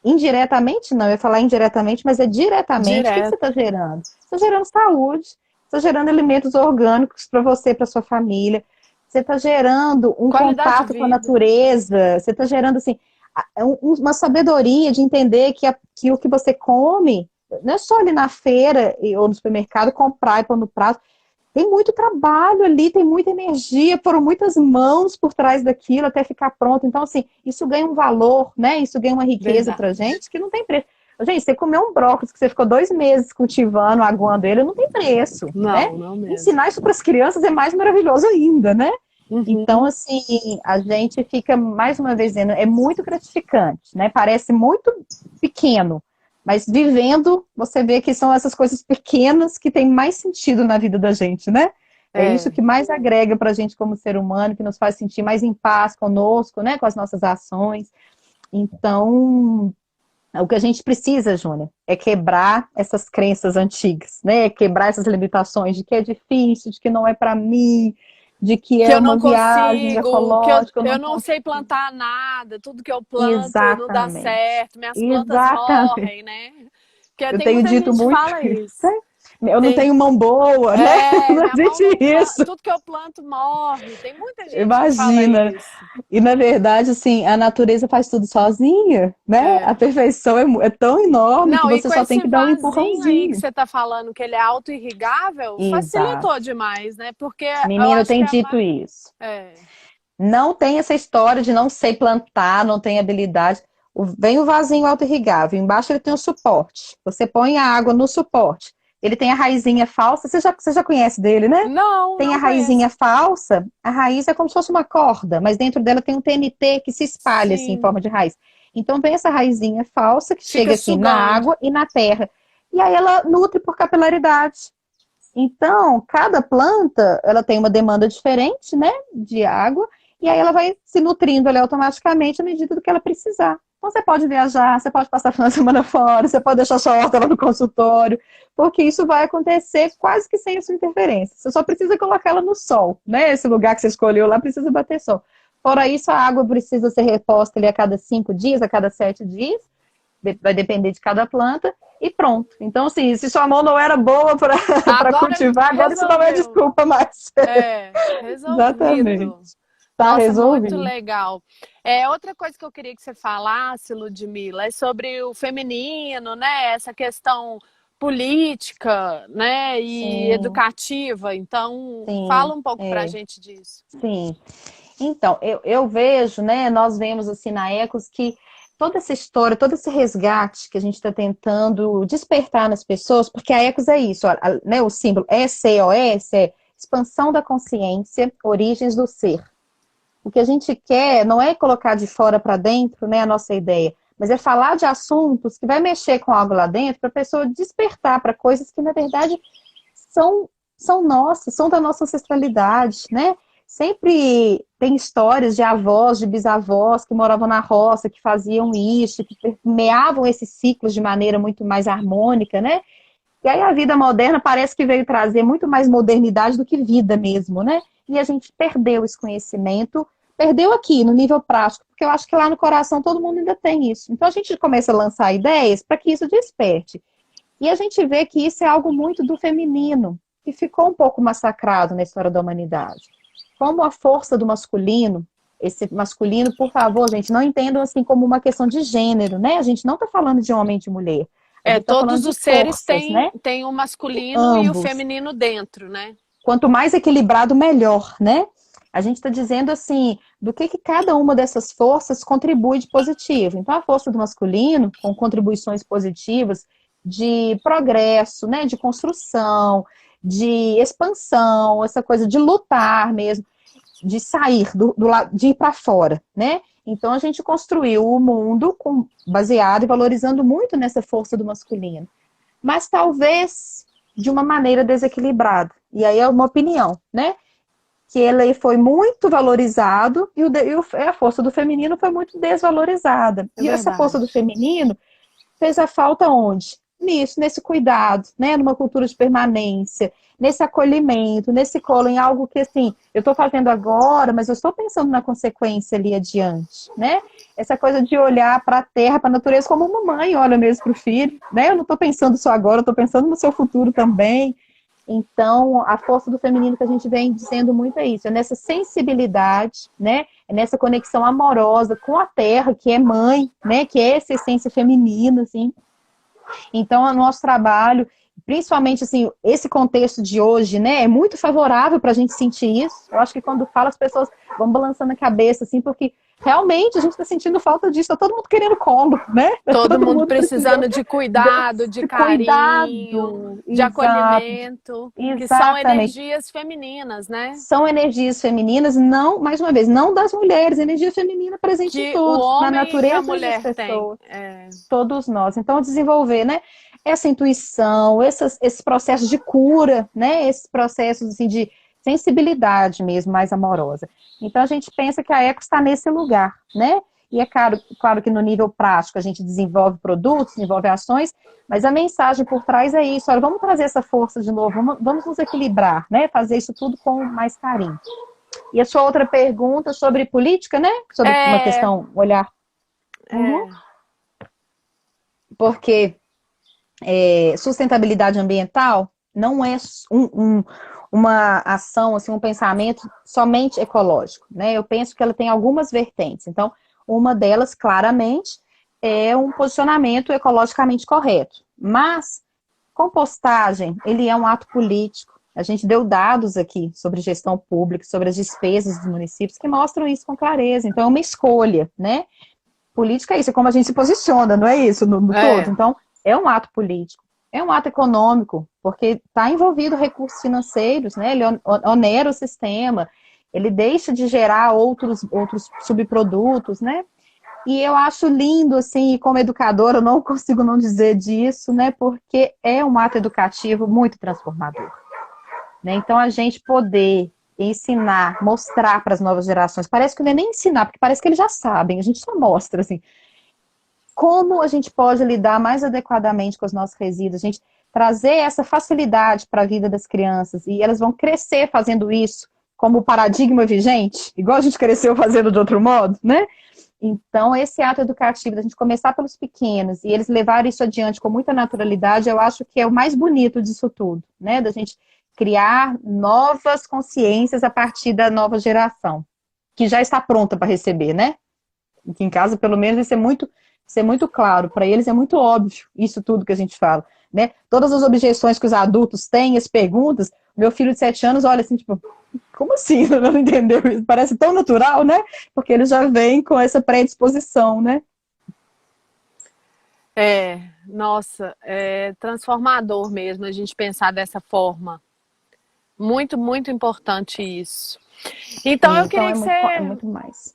indiretamente, não, eu ia falar indiretamente, mas é diretamente, o que você Direto. está gerando? Você está gerando saúde, você está gerando alimentos orgânicos para você, para sua família, você está gerando um Qualidade de contato com a vida. natureza, você está gerando assim, uma sabedoria de entender que o que você come, não é só ali na feira ou no supermercado comprar e pôr no prato. Tem muito trabalho ali, tem muita energia, foram muitas mãos por trás daquilo até ficar pronto. Então, assim, isso ganha um valor, né? Isso ganha uma riqueza pra Verdade. gente que não tem preço. Gente, você comeu um brócolis que você ficou 2 meses cultivando, aguando ele, não tem preço, né? Não, não mesmo. Ensinar isso para as crianças é mais maravilhoso ainda, né? Então, Uhum. assim, a gente fica, mais uma vez dizendo, é muito gratificante, né? Parece muito pequeno, mas vivendo, você vê que são essas coisas pequenas que têm mais sentido na vida da gente, né? É isso É. que mais agrega para a gente como ser humano, que nos faz sentir mais em paz conosco, né? Com as nossas ações. Então, o que a gente precisa, Júnia, é quebrar essas crenças antigas, né? Quebrar essas limitações de que é difícil, de que não é para mim, de que Que é eu não uma viagem consigo, ecológica, eu eu não não consigo. sei plantar nada, tudo que eu planto não dá Exatamente. certo, minhas plantas Exatamente. morrem, né? Porque Eu tem tenho muita dito gente que muito fala isso, isso. né? Eu não Tem, tenho mão boa, né? Não minha mão existe não planta, isso. tudo que eu planto morre. Tem muita gente que fala Imagina. isso. E na verdade, assim, a natureza faz tudo sozinha, né? A É. perfeição é tão enorme que Não, e você com só tem esse que dar um vasinho aí que empurrãozinho. você está falando, que ele é autoirrigável, facilitou Exato. demais, né? Porque eu Menina, eu acho que tenho dito isso. é, Não tem essa história de não sei plantar, não tem habilidade. Vem o vasinho auto-irrigável, embaixo ele tem o suporte. Você põe a água no suporte. Ele tem a raizinha falsa, você já conhece dele, né? não, Tem a não raizinha conheço. falsa, a raiz é como se fosse uma corda, mas dentro dela tem um TNT que se espalha assim, em Sim, forma de raiz. Então vem essa raizinha falsa que fica chega assim na sugando. água e na terra. E aí ela nutre por capilaridade. Então, cada planta, ela tem uma demanda diferente, né, de água, e aí ela vai se nutrindo ali automaticamente à medida do que ela precisar. Então, você pode viajar, você pode passar a final de semana fora, você pode deixar sua horta lá no consultório, porque isso vai acontecer quase que sem a sua interferência. Você só precisa colocar ela no sol, né? Esse lugar que você escolheu lá precisa bater sol. Fora isso, a água precisa ser reposta ali a cada 5 dias, a cada 7 dias, vai depender de cada planta, e pronto. Então, assim, se sua mão não era boa para Agora cultivar, agora isso não é resolveu. desculpa mais. Exatamente. Resolvido. Tá Nossa, muito resolvido. legal. Outra coisa que eu queria que você falasse, Ludmila, é sobre o feminino, né? Essa questão política, né? E Sim, educativa. Então, fala sim, um pouco pra gente disso. sim. Então, eu vejo, né, nós vemos assim na Ecos que toda essa história, todo esse resgate que a gente está tentando despertar nas pessoas, porque a Ecos é isso, né, o símbolo ECOS é expansão da consciência, origens do ser. O que a gente quer não é colocar de fora para dentro, né, a nossa ideia, mas é falar de assuntos que vai mexer com algo lá dentro para a pessoa despertar para coisas que, na verdade, são, são nossas, são da nossa ancestralidade, né? Sempre tem histórias de avós, de bisavós que moravam na roça, que faziam isso, que permeavam esses ciclos de maneira muito mais harmônica, né? E aí a vida moderna parece que veio trazer muito mais modernidade do que vida mesmo, né? E a gente perdeu esse conhecimento, perdeu aqui no nível prático, porque eu acho que lá no coração todo mundo ainda tem isso. Então a gente começa a lançar ideias para que isso desperte. E a gente vê que isso é algo muito do feminino, que ficou um pouco massacrado na história da humanidade. Como a força do masculino, esse masculino, por favor, gente, não entendam assim como uma questão de gênero, né? A gente não está falando de homem e de mulher. A gente tá falando Todos de os seres forças, né? têm o masculino e o Ambos. feminino dentro, né? Quanto mais equilibrado, melhor, né? A gente está dizendo assim, do que cada uma dessas forças contribui de positivo. Então, a força do masculino, com contribuições positivas de progresso, né? De construção, de expansão, essa coisa de lutar mesmo, de sair do lado, de ir para fora, né? Então, a gente construiu o mundo baseado e valorizando muito nessa força do masculino. Mas talvez de uma maneira desequilibrada. E aí é uma opinião, né? Que ele foi muito valorizado e a força do feminino foi muito desvalorizada. É E essa força do verdade. feminino fez a falta onde? Nisso, nesse cuidado, né? Numa cultura de permanência, nesse acolhimento, nesse colo, em algo que, assim, eu estou fazendo agora, mas eu estou pensando na consequência ali adiante, né? Essa coisa de olhar para a terra, para a natureza, como uma mãe olha mesmo para o filho, né? Eu não estou pensando só agora, eu estou pensando no seu futuro também. Então, a força do feminino que a gente vem dizendo muito é isso, é nessa sensibilidade, né? É nessa conexão amorosa com a terra, que é mãe, né? Que é essa essência feminina, assim. Então, o nosso trabalho, principalmente assim, esse contexto de hoje, né, é muito favorável para a gente sentir isso. Eu acho que quando fala, as pessoas vão balançando a cabeça, assim, porque realmente a gente está sentindo falta disso. Tá todo mundo querendo colo, né? Tá Todo todo mundo mundo precisando precisando de cuidado, de desse carinho, cuidado. de Exato, acolhimento, que são exatamente. energias femininas, né? São energias femininas, não, mais uma vez, não das mulheres, energia feminina presente em Que o tudo, na homem e a natureza das mulher têm. pessoas. Todos nós. Então, desenvolver, né, essa intuição, esses processos de cura, né, esses processos assim, de sensibilidade mesmo, mais amorosa. Então, a gente pensa que a Eco está nesse lugar, né? E é claro que no nível prático a gente desenvolve produtos, desenvolve ações, mas a mensagem por trás é isso, olha, vamos trazer essa força de novo, vamos nos equilibrar, né? Fazer isso tudo com mais carinho. E a sua outra pergunta sobre política, né? Sobre uma É, questão, olhar. Uhum. é, Porque sustentabilidade ambiental não é uma ação, assim, um pensamento somente ecológico, né? Eu penso que ela tem algumas vertentes. Então, uma delas, claramente, é um posicionamento ecologicamente correto. Mas, compostagem, ele é um ato político. A gente deu dados aqui sobre gestão pública, sobre as despesas dos municípios, que mostram isso com clareza. Então, é uma escolha, né? Política é isso, é como a gente se posiciona, não é isso no todo? é. Então, é um ato político, é um ato econômico, porque está envolvido recursos financeiros, né? Ele onera o sistema, ele deixa de gerar outros subprodutos, né? E eu acho lindo, assim, e como educadora, eu não consigo não dizer disso, né? Porque é um ato educativo muito transformador, né? Então, a gente poder ensinar, mostrar para as novas gerações, parece que não é nem ensinar, porque parece que eles já sabem, a gente só mostra, assim, como a gente pode lidar mais adequadamente com os nossos resíduos, a gente trazer essa facilidade para a vida das crianças, e elas vão crescer fazendo isso como paradigma vigente, igual a gente cresceu fazendo de outro modo, né? Então, esse ato educativo, da gente começar pelos pequenos, e eles levarem isso adiante com muita naturalidade, eu acho que é o mais bonito disso tudo, né? Da gente criar novas consciências a partir da nova geração, que já está pronta para receber, né? Aqui em casa, pelo menos, isso é muito claro. Para eles é muito óbvio isso tudo que a gente fala, né? Todas as objeções que os adultos têm, as perguntas, meu filho de 7 anos olha assim, tipo, como assim? Não entendeu isso? Parece tão natural, né? Porque eles já vêm com essa predisposição, né? Nossa, é transformador mesmo a gente pensar dessa forma. Muito, muito importante isso. Então eu Então queria que é você, muito mais.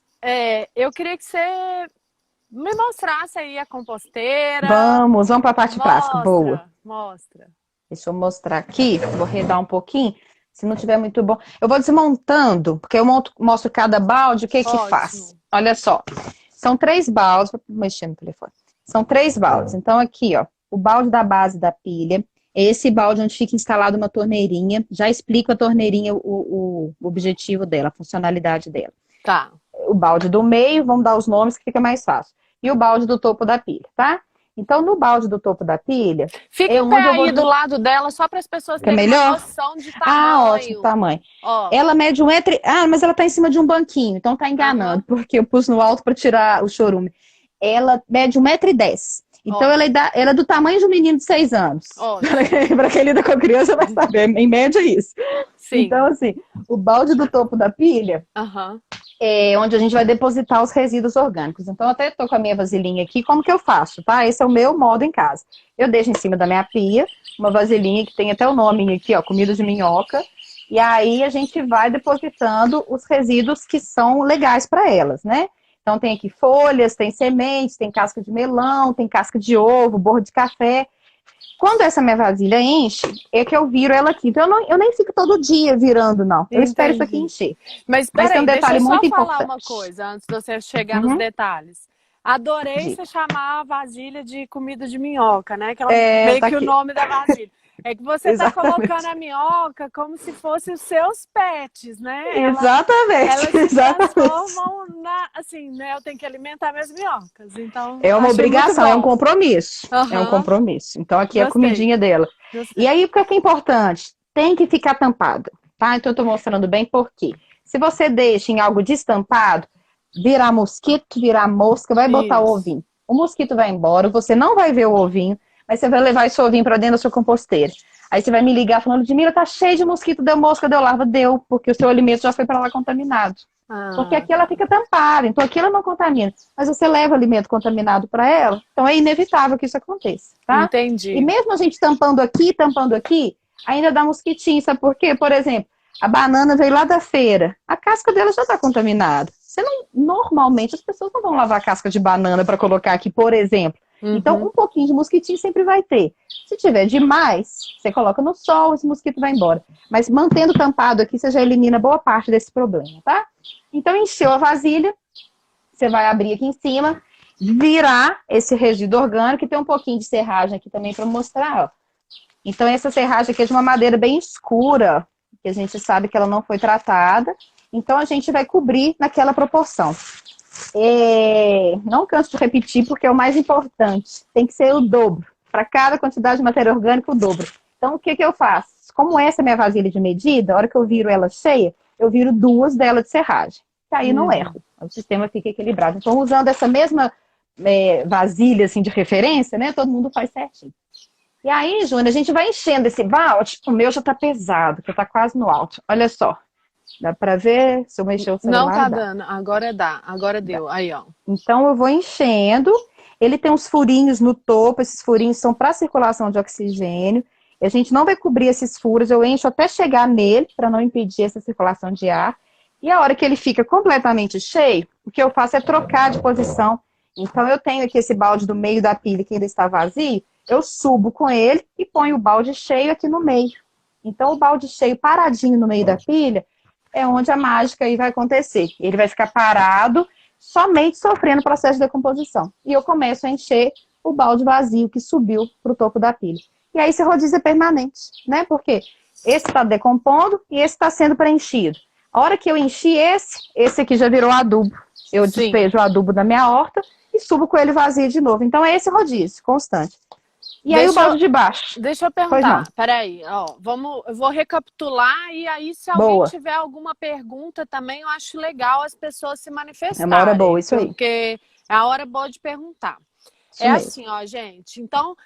eu queria que você me mostrasse aí a composteira. Vamos para a parte prática. Boa. Mostra, mostra. Deixa eu mostrar aqui, vou redar um pouquinho. Se não tiver muito bom, eu vou desmontando, porque eu mostro cada balde, o que que faz. Ótimo. Olha só, são 3 baldes, vou mexer no telefone. São 3 baldes. Então aqui, ó, o balde da base da pilha, esse balde onde fica instalada uma torneirinha. Já explico a torneirinha, o objetivo dela, a funcionalidade dela. Tá. O balde do meio, vamos dar os nomes que fica mais fácil. E o balde do topo da pilha, tá? Então, no balde do topo da pilha, Fica é em pé onde eu vou... aí do lado dela, só para as pessoas Fica terem uma melhor? noção de Ah, ótimo, tamanho. tamanho. Ó. Ela mede 1 metro... Ah, mas ela tá em cima de um banquinho, então tá enganando, porque eu pus no alto para tirar o chorume. Ela mede 1,10 m. Então, ela é do tamanho de um menino de 6 anos. Para quem lida com criança vai saber, em média, isso. Sim. Então, assim, o balde do topo da pilha é onde a gente vai depositar os resíduos orgânicos. Então, eu até estou com a minha vasilhinha aqui. Como que eu faço, tá? Esse é o meu modo em casa. Eu deixo em cima da minha pia uma vasilhinha que tem até o nome aqui, ó, comida de minhoca. E aí, a gente vai depositando os resíduos que são legais para elas, né? Então, tem aqui folhas, tem sementes, tem casca de melão, tem casca de ovo, borra de café. Quando essa minha vasilha enche, é que eu viro ela aqui. Então, eu nem fico todo dia virando, não. Eu espero isso aqui encher. Mas tem um detalhe muito importante. Deixa eu só falar uma coisa, antes de você chegar nos detalhes. Adorei você chamar a vasilha de comida de minhoca, né? Que ela meio que o nome da vasilha. É que você está colocando a minhoca como se fossem os seus pets, né? Exatamente. Elas se transformam assim, né? Eu tenho que alimentar minhas minhocas. Então, é uma obrigação, é um compromisso. É um compromisso. Então, aqui é a comidinha dela. Gostei. E aí, o que é importante? Tem que ficar tampado, tá? Então, eu tô mostrando bem por quê. Se você deixa em algo destampado, virar mosquito, virar mosca, vai botar o ovinho. O mosquito vai embora, você não vai ver o ovinho. Mas você vai levar esse ovinho para dentro da sua composteira. Aí você vai me ligar falando, Ludmila, tá cheio de mosquito, deu mosca, deu larva. Deu, porque o seu alimento já foi para lá contaminado. Porque aqui ela fica tampada, então aqui ela não contamina. Mas você leva alimento contaminado para ela, então é inevitável que isso aconteça, tá? Entendi. E mesmo a gente tampando aqui, ainda dá mosquitinho, sabe por quê? Por exemplo, a banana veio lá da feira, a casca dela já está contaminada. Normalmente as pessoas não vão lavar a casca de banana para colocar aqui, por exemplo. Então, um pouquinho de mosquitinho sempre vai ter. Se tiver demais, você coloca no sol, esse mosquito vai embora. Mas mantendo tampado aqui, você já elimina boa parte desse problema, tá? Então, encheu a vasilha, você vai abrir aqui em cima, virar esse resíduo orgânico, e tem um pouquinho de serragem aqui também para mostrar, ó. Então, essa serragem aqui é de uma madeira bem escura, que a gente sabe que ela não foi tratada. Então, a gente vai cobrir naquela proporção. Não canso de repetir, porque é o mais importante. Tem que ser o dobro. Para cada quantidade de matéria orgânica, o dobro. Então, o que eu faço? Como essa é minha vasilha de medida, a hora que eu viro ela cheia, eu viro 2 dela de serragem. E aí não erro. O sistema fica equilibrado. Então, usando essa mesma vasilha assim, de referência, né? Todo mundo faz certinho. E aí, Júnior, a gente vai enchendo esse balde. O meu já tá pesado, que tá quase no alto. Olha só. Dá pra ver? Se eu mexer o celular, não tá dando, agora deu. Aí, ó. Então, eu vou enchendo. Ele tem uns furinhos no topo, esses furinhos são para circulação de oxigênio. E a gente não vai cobrir esses furos, eu encho até chegar nele, para não impedir essa circulação de ar. E a hora que ele fica completamente cheio, o que eu faço é trocar de posição. Então, eu tenho aqui esse balde do meio da pilha que ainda está vazio, eu subo com ele e ponho o balde cheio aqui no meio. Então, o balde cheio paradinho no meio da pilha é onde a mágica aí vai acontecer. Ele vai ficar parado, somente sofrendo processo de decomposição. E eu começo a encher o balde vazio que subiu para o topo da pilha. E aí esse rodízio é permanente, né? Porque esse está decompondo e esse está sendo preenchido. A hora que eu enchi esse aqui já virou adubo. Eu despejo o adubo da minha horta e subo com ele vazio de novo. Então é esse rodízio, constante. E aí o balde de baixo. Deixa eu perguntar, peraí, ó, eu vou recapitular e aí se alguém tiver alguma pergunta também, eu acho legal as pessoas se manifestarem. É uma hora boa, isso aí. Porque é a hora boa de perguntar. Isso mesmo. Assim, ó, gente, então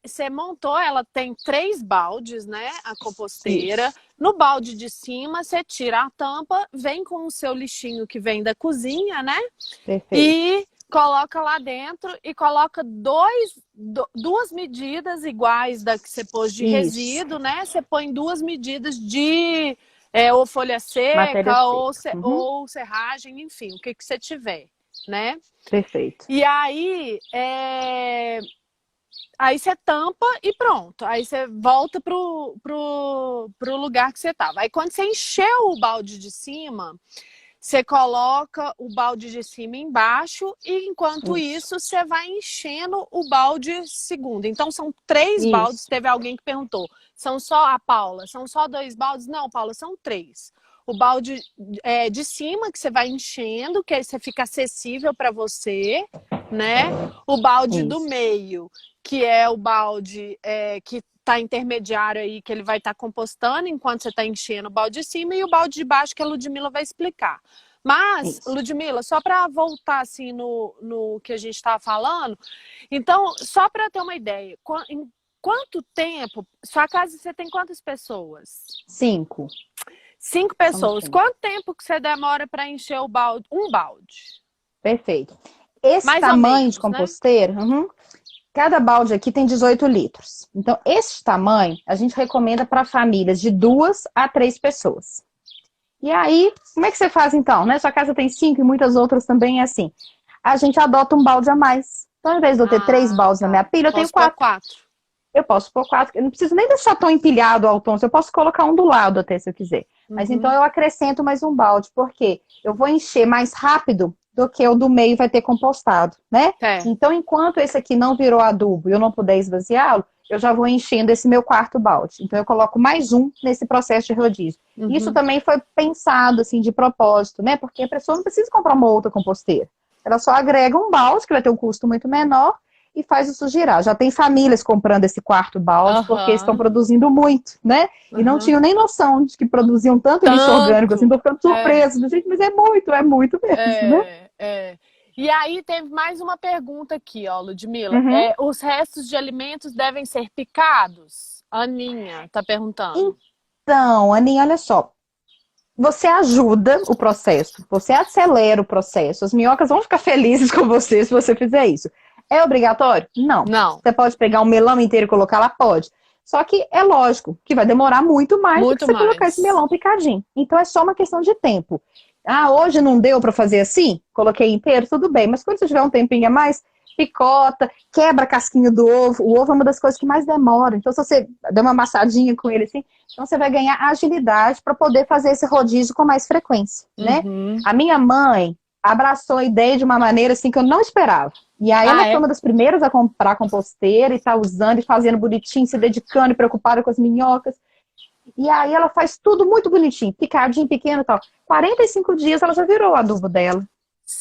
você montou, ela tem 3 baldes, né, a composteira. Isso. No balde de cima, você tira a tampa, vem com o seu lixinho que vem da cozinha, né? Perfeito. E coloca lá dentro e coloca 2 medidas iguais da que você pôs de resíduo, né? Você põe 2 medidas de ou folha seca ou serragem, enfim, o que você tiver, né? Perfeito. E aí, aí você tampa e pronto. Aí você volta pro lugar que você estava. Aí quando você encheu o balde de cima, você coloca o balde de cima embaixo e enquanto isso você vai enchendo o balde segundo. Então são 3 baldes. Teve alguém que perguntou, são só são só 2 baldes? Não, Paula, são 3. O balde de cima que você vai enchendo, que aí você fica acessível para você, né? O balde do meio, que é o balde que tá intermediário aí, que ele vai estar compostando enquanto você está enchendo o balde de cima, e o balde de baixo que a Ludmila vai explicar. Mas, Isso. Ludmila, só para voltar assim no que a gente estava falando, então, só para ter uma ideia, em quanto tempo, sua casa você tem quantas pessoas? 5. Cinco Somos pessoas. 5. Quanto tempo que você demora para encher o balde? Um balde. Perfeito. Esse Mais ou tamanho de menos, né? composteira, cada balde aqui tem 18 litros. Então, esse tamanho a gente recomenda para famílias de 2 a 3 pessoas. E aí, como é que você faz então? Né? Sua casa tem 5 e muitas outras também é assim. A gente adota um balde a mais. Então, ao invés de eu ter 3 Ah, baldes na minha tá. pilha, eu tenho Posso pôr 4. 4. Eu posso pôr 4. Eu não preciso nem deixar tão empilhado ao tom. Eu posso colocar um do lado até, se eu quiser. Mas então eu acrescento mais um balde, porque eu vou encher mais rápido do que o do meio vai ter compostado, né? Certo. Então, enquanto esse aqui não virou adubo e eu não puder esvaziá-lo, eu já vou enchendo esse meu quarto balde. Então, eu coloco mais um nesse processo de rodízio. Isso também foi pensado, assim, de propósito, né? Porque a pessoa não precisa comprar uma outra composteira. Ela só agrega um balde, que vai ter um custo muito menor, e faz isso girar. Já tem famílias comprando esse quarto balde, porque estão Aham. produzindo muito, né? E não Aham. tinham nem noção de que produziam tanto lixo orgânico, assim, Tanto. tô ficando É, surpresa. Gente, mas é muito mesmo, né? é. E aí teve mais uma pergunta aqui, ó, Ludmila. Uhum. Os restos de alimentos devem ser picados? Aninha tá perguntando. Então, Aninha, olha só. Você ajuda o processo, você acelera o processo. As minhocas vão ficar felizes com você se você fizer isso. É obrigatório? Não. Não, Você pode pegar um melão inteiro e colocar lá? Pode. Só que é lógico que vai demorar muito mais do que muito você colocar esse mais. melão picadinho. Então é só uma questão de tempo. Ah, hoje não deu para fazer assim? Coloquei inteiro, tudo bem. Mas quando você tiver um tempinho a mais, picota, quebra a casquinha do ovo. O ovo é uma das coisas que mais demora. Então, se você der uma amassadinha com ele assim, então você vai ganhar agilidade para poder fazer esse rodízio com mais frequência, né? Uhum. A minha mãe abraçou a ideia de uma maneira assim que eu não esperava. E aí ela Ah, foi é? uma das primeiras a comprar composteira e tá usando e fazendo bonitinho, se dedicando e preocupada com as minhocas. E aí ela faz tudo muito bonitinho, picadinho, pequeno e tal. 45 dias ela já virou o adubo dela.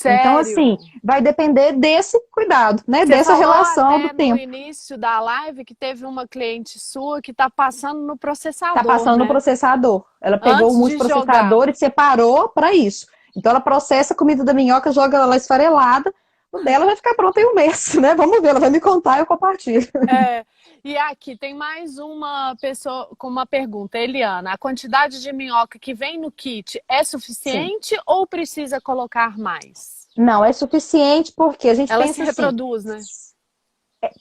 Então, assim, Sério? vai depender desse cuidado, né? Você Dessa falou relação do até no tempo. início da live que teve uma cliente sua que tá passando no Tá processador, passando no né? processador. Ela pegou o Antes de jogar. multiprocessador e separou para isso. Então ela processa a comida da minhoca, joga ela lá esfarelada. O dela vai ficar pronto em um mês, né? Vamos ver, ela vai me contar e eu compartilho. É, e aqui tem mais uma pessoa com uma pergunta. Eliana, a quantidade de minhoca que vem no kit é Sim. suficiente ou precisa colocar mais? Não, é suficiente porque a gente Ela se pensa assim. reproduz, né?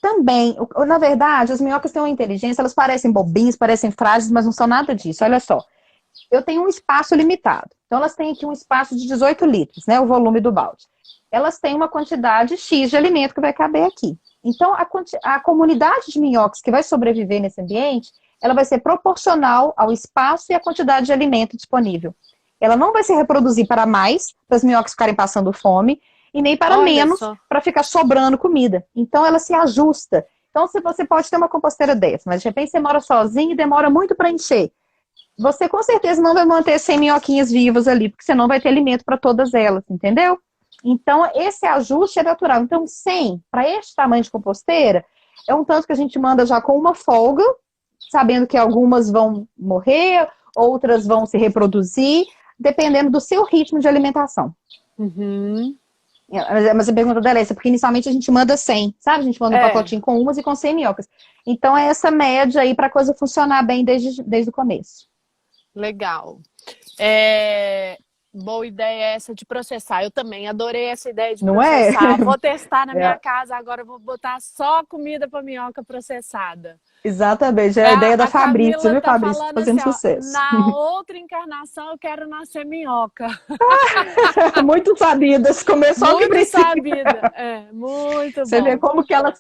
Também, na verdade, as minhocas têm uma inteligência, elas parecem bobinhas, parecem frágeis, mas não são nada disso. Olha só, eu tenho um espaço limitado. Então, elas têm aqui um espaço de 18 litros, né? O volume do balde. Elas têm uma quantidade X de alimento que vai caber aqui. Então, a comunidade de minhocas que vai sobreviver nesse ambiente, ela vai ser proporcional ao espaço e à quantidade de alimento disponível. Ela não vai se reproduzir para mais, para as minhocas ficarem passando fome, e nem para Olha menos, só. para ficar sobrando comida. Então, ela se ajusta. Então, se você pode ter uma composteira dessa, mas de repente você mora sozinho e demora muito para encher, você com certeza não vai manter 100 minhoquinhas vivas ali, porque você não vai ter alimento para todas elas, entendeu? Então, esse ajuste é natural. Então, 100 para este tamanho de composteira, é um tanto que a gente manda já com uma folga, sabendo que algumas vão morrer, outras vão se reproduzir, dependendo do seu ritmo de alimentação. Uhum. Mas a pergunta dela é essa, porque inicialmente a gente manda 100, sabe? A gente manda um pacotinho com umas e com 100 minhocas. Então, é essa média aí para a coisa funcionar bem desde o começo. Legal. Boa ideia essa de processar. Eu também adorei essa ideia de Não processar. é? Vou testar na minha É, casa agora, eu vou botar só comida para minhoca processada. exatamente, é a ideia da A Fabrícia, Camila viu, tá Fabrícia? Tá falando assim, fazendo ó, sucesso. na outra encarnação eu quero nascer minhoca. Muito sabidas, começou que Muito precisa. sabida. Muito Você vê bom. como que elas.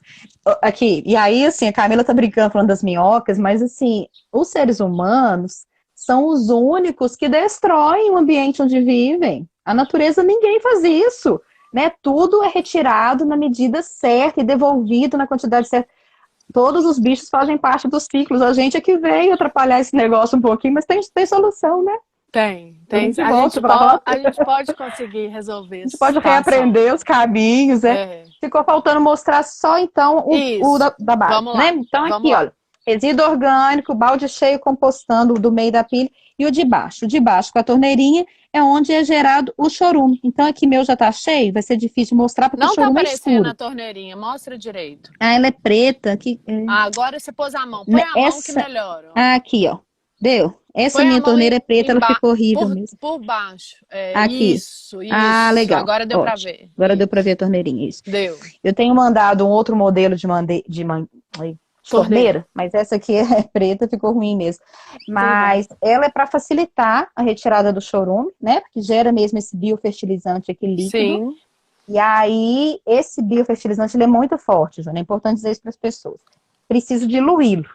Aqui, e aí, assim, a Camila tá brincando falando das minhocas, mas, assim, os seres humanos são os únicos que destroem o ambiente onde vivem. A natureza, ninguém faz isso, né? Tudo é retirado na medida certa e devolvido na quantidade certa. Todos os bichos fazem parte dos ciclos. A gente é que veio atrapalhar esse negócio um pouquinho, mas tem solução, né? Tem. A gente A volta gente, pra roça. a gente pode conseguir resolver A gente essa pode situação. reaprender os caminhos, né? É. Ficou faltando mostrar só, então, o Isso. da base, Vamos né? lá. Então, Vamos aqui, lá. olha, resíduo orgânico, balde cheio compostando do meio da pilha e o de baixo. O de baixo com a torneirinha é onde é gerado o chorume. Então aqui meu já tá cheio, vai ser difícil de mostrar porque o Não tá chorume é aparecendo escuro. na torneirinha, mostra direito. Ah, ela é preta. Aqui, Ah, agora você pôs a mão. Põe a mão que essa, melhora, ó. aqui, ó. Deu? Essa Põe a minha mão torneira é preta, ela ficou horrível mesmo. por baixo. É, Aqui. isso, Ah, isso. legal. Agora deu pra Ótimo. ver. Agora deu para Isso. ver a torneirinha, isso. Deu. Eu tenho mandado um outro modelo de Torneira. torneira, mas essa aqui é preta, ficou ruim mesmo. Tudo bem. Mas ela é para facilitar a retirada do chorume, né? Porque gera mesmo esse biofertilizante aqui líquido. Sim. E aí, esse biofertilizante ele é muito forte, Júnior. É importante dizer isso para as pessoas. Preciso diluí-lo.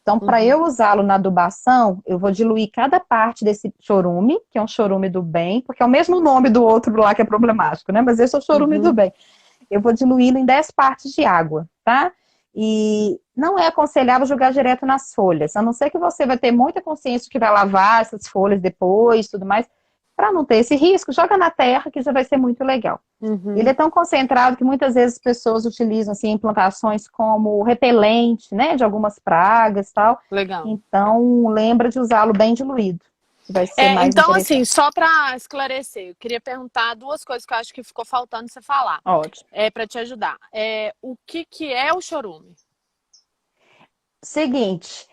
Então, para eu usá-lo na adubação, eu vou diluir cada parte desse chorume, que é um chorume do bem, porque é o mesmo nome do outro lá que é problemático, né? Mas esse é o chorume do bem. Eu vou diluí-lo em 10 partes de água, tá? E não é aconselhável jogar direto nas folhas, a não ser que você vai ter muita consciência de que vai lavar essas folhas depois, tudo mais. Para não ter esse risco, joga na terra, que já vai ser muito legal. Ele é tão concentrado que muitas vezes as pessoas utilizam assim, em plantações como repelente, né, de algumas pragas e tal. Legal. Então, lembra de usá-lo bem diluído, que vai ser mais Então, assim, interessante. só para esclarecer, eu queria perguntar duas coisas que eu acho que ficou faltando você falar. Ótimo. Para te ajudar. O que é o chorume? Seguinte,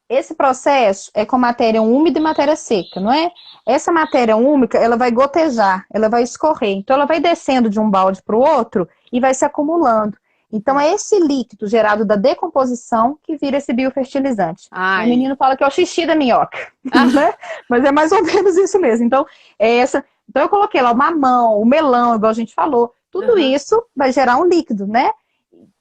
esse processo é com matéria úmida e matéria seca, não é? Essa matéria úmida, ela vai gotejar, ela vai escorrer. Então, ela vai descendo de um balde para o outro e vai se acumulando. Então, é esse líquido gerado da decomposição que vira esse biofertilizante. Ai. O menino fala que é o xixi da minhoca, né? Mas é mais ou menos isso mesmo. Então, então, eu coloquei lá o mamão, o melão, igual a gente falou. Tudo isso vai gerar um líquido, né?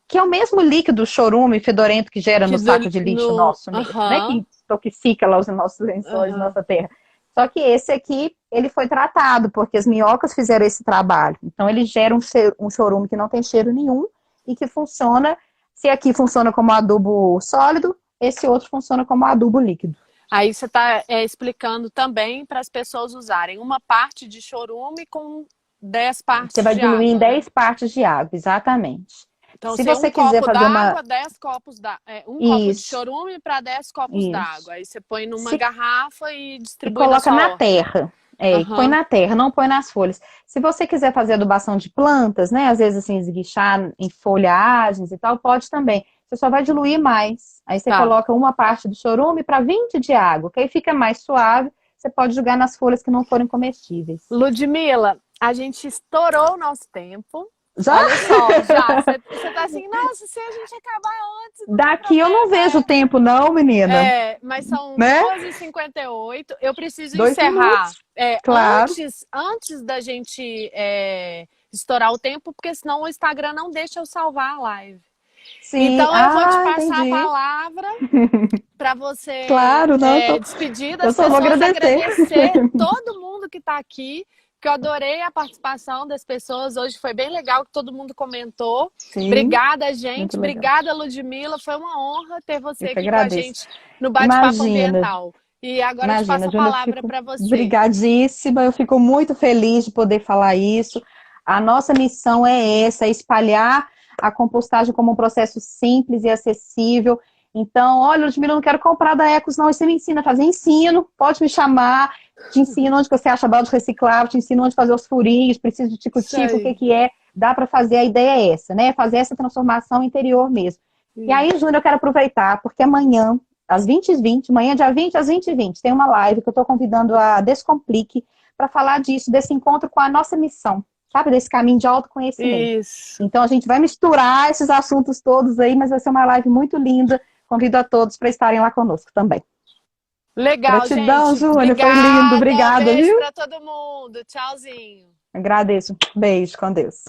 Que é o mesmo líquido chorume fedorento que gera no saco de lixo nosso mesmo, né? Que intoxica lá os nossos lençóis, nossa terra. Só que esse aqui, ele foi tratado, porque as minhocas fizeram esse trabalho. Então, ele gera um chorume que não tem cheiro nenhum e que funciona, se aqui funciona como adubo sólido, esse outro funciona como adubo líquido. Aí você está explicando também para as pessoas usarem uma parte de chorume com 10 partes de água. Você vai diluir em 10 partes de água, exatamente. Então, se você quiser fazer d'água, 10 copos d'água. Copo de chorume para 10 copos d'água. Aí você põe numa garrafa e distribui e coloca na na terra. Põe na terra, não põe nas folhas. Se você quiser fazer adubação de plantas, né? Às vezes assim, esguichar em folhagens e tal, pode também. Você só vai diluir mais. Aí você coloca uma parte do chorume para 20 de água, que aí fica mais suave. Você pode jogar nas folhas que não forem comestíveis. Ludmila, a gente estourou o nosso tempo. Já? Olha só, já. Você tá assim, nossa, se a gente acabar antes... Daqui eu não vejo o tempo não, menina. Mas são 12h58. Eu preciso 2 encerrar. Claro. Antes da gente estourar o tempo, porque senão o Instagram não deixa eu salvar a live. Sim. Então eu vou te passar entendi. a palavra para você despedir das eu só vou agradecer todo mundo que está aqui. Que eu adorei a participação das pessoas. Hoje foi bem legal que todo mundo comentou. Sim, obrigada, gente. Obrigada, Ludmila. Foi uma honra ter você aqui com a gente no Bate-Papo Ambiental. E agora eu te passo a palavra para você. Obrigadíssima. Eu fico muito feliz de poder falar isso. A nossa missão é essa, é espalhar a compostagem como um processo simples e acessível. Então, olha, Ludmila, eu não quero comprar da Ecos, não. Você me ensina a fazer? Ensino, pode me chamar. Te ensino onde você acha balde reciclável, te ensino onde fazer os furinhos, preciso de tico-tico, o que é. Dá para fazer, a ideia é essa, né? Fazer essa transformação interior mesmo. E aí, Júnior, eu quero aproveitar, porque amanhã, às 20h20, amanhã, dia 20 às 20h20, tem uma live que eu estou convidando a Descomplique para falar disso, desse encontro com a nossa missão, sabe? Desse caminho de autoconhecimento. Isso. Então, a gente vai misturar esses assuntos todos aí, mas vai ser uma live muito linda. Convido a todos para estarem lá conosco também. Legal, gratidão, gente. Júnior, foi lindo. Obrigada, beijo viu? Beijo para todo mundo. Tchauzinho. Agradeço. Beijo, com Deus.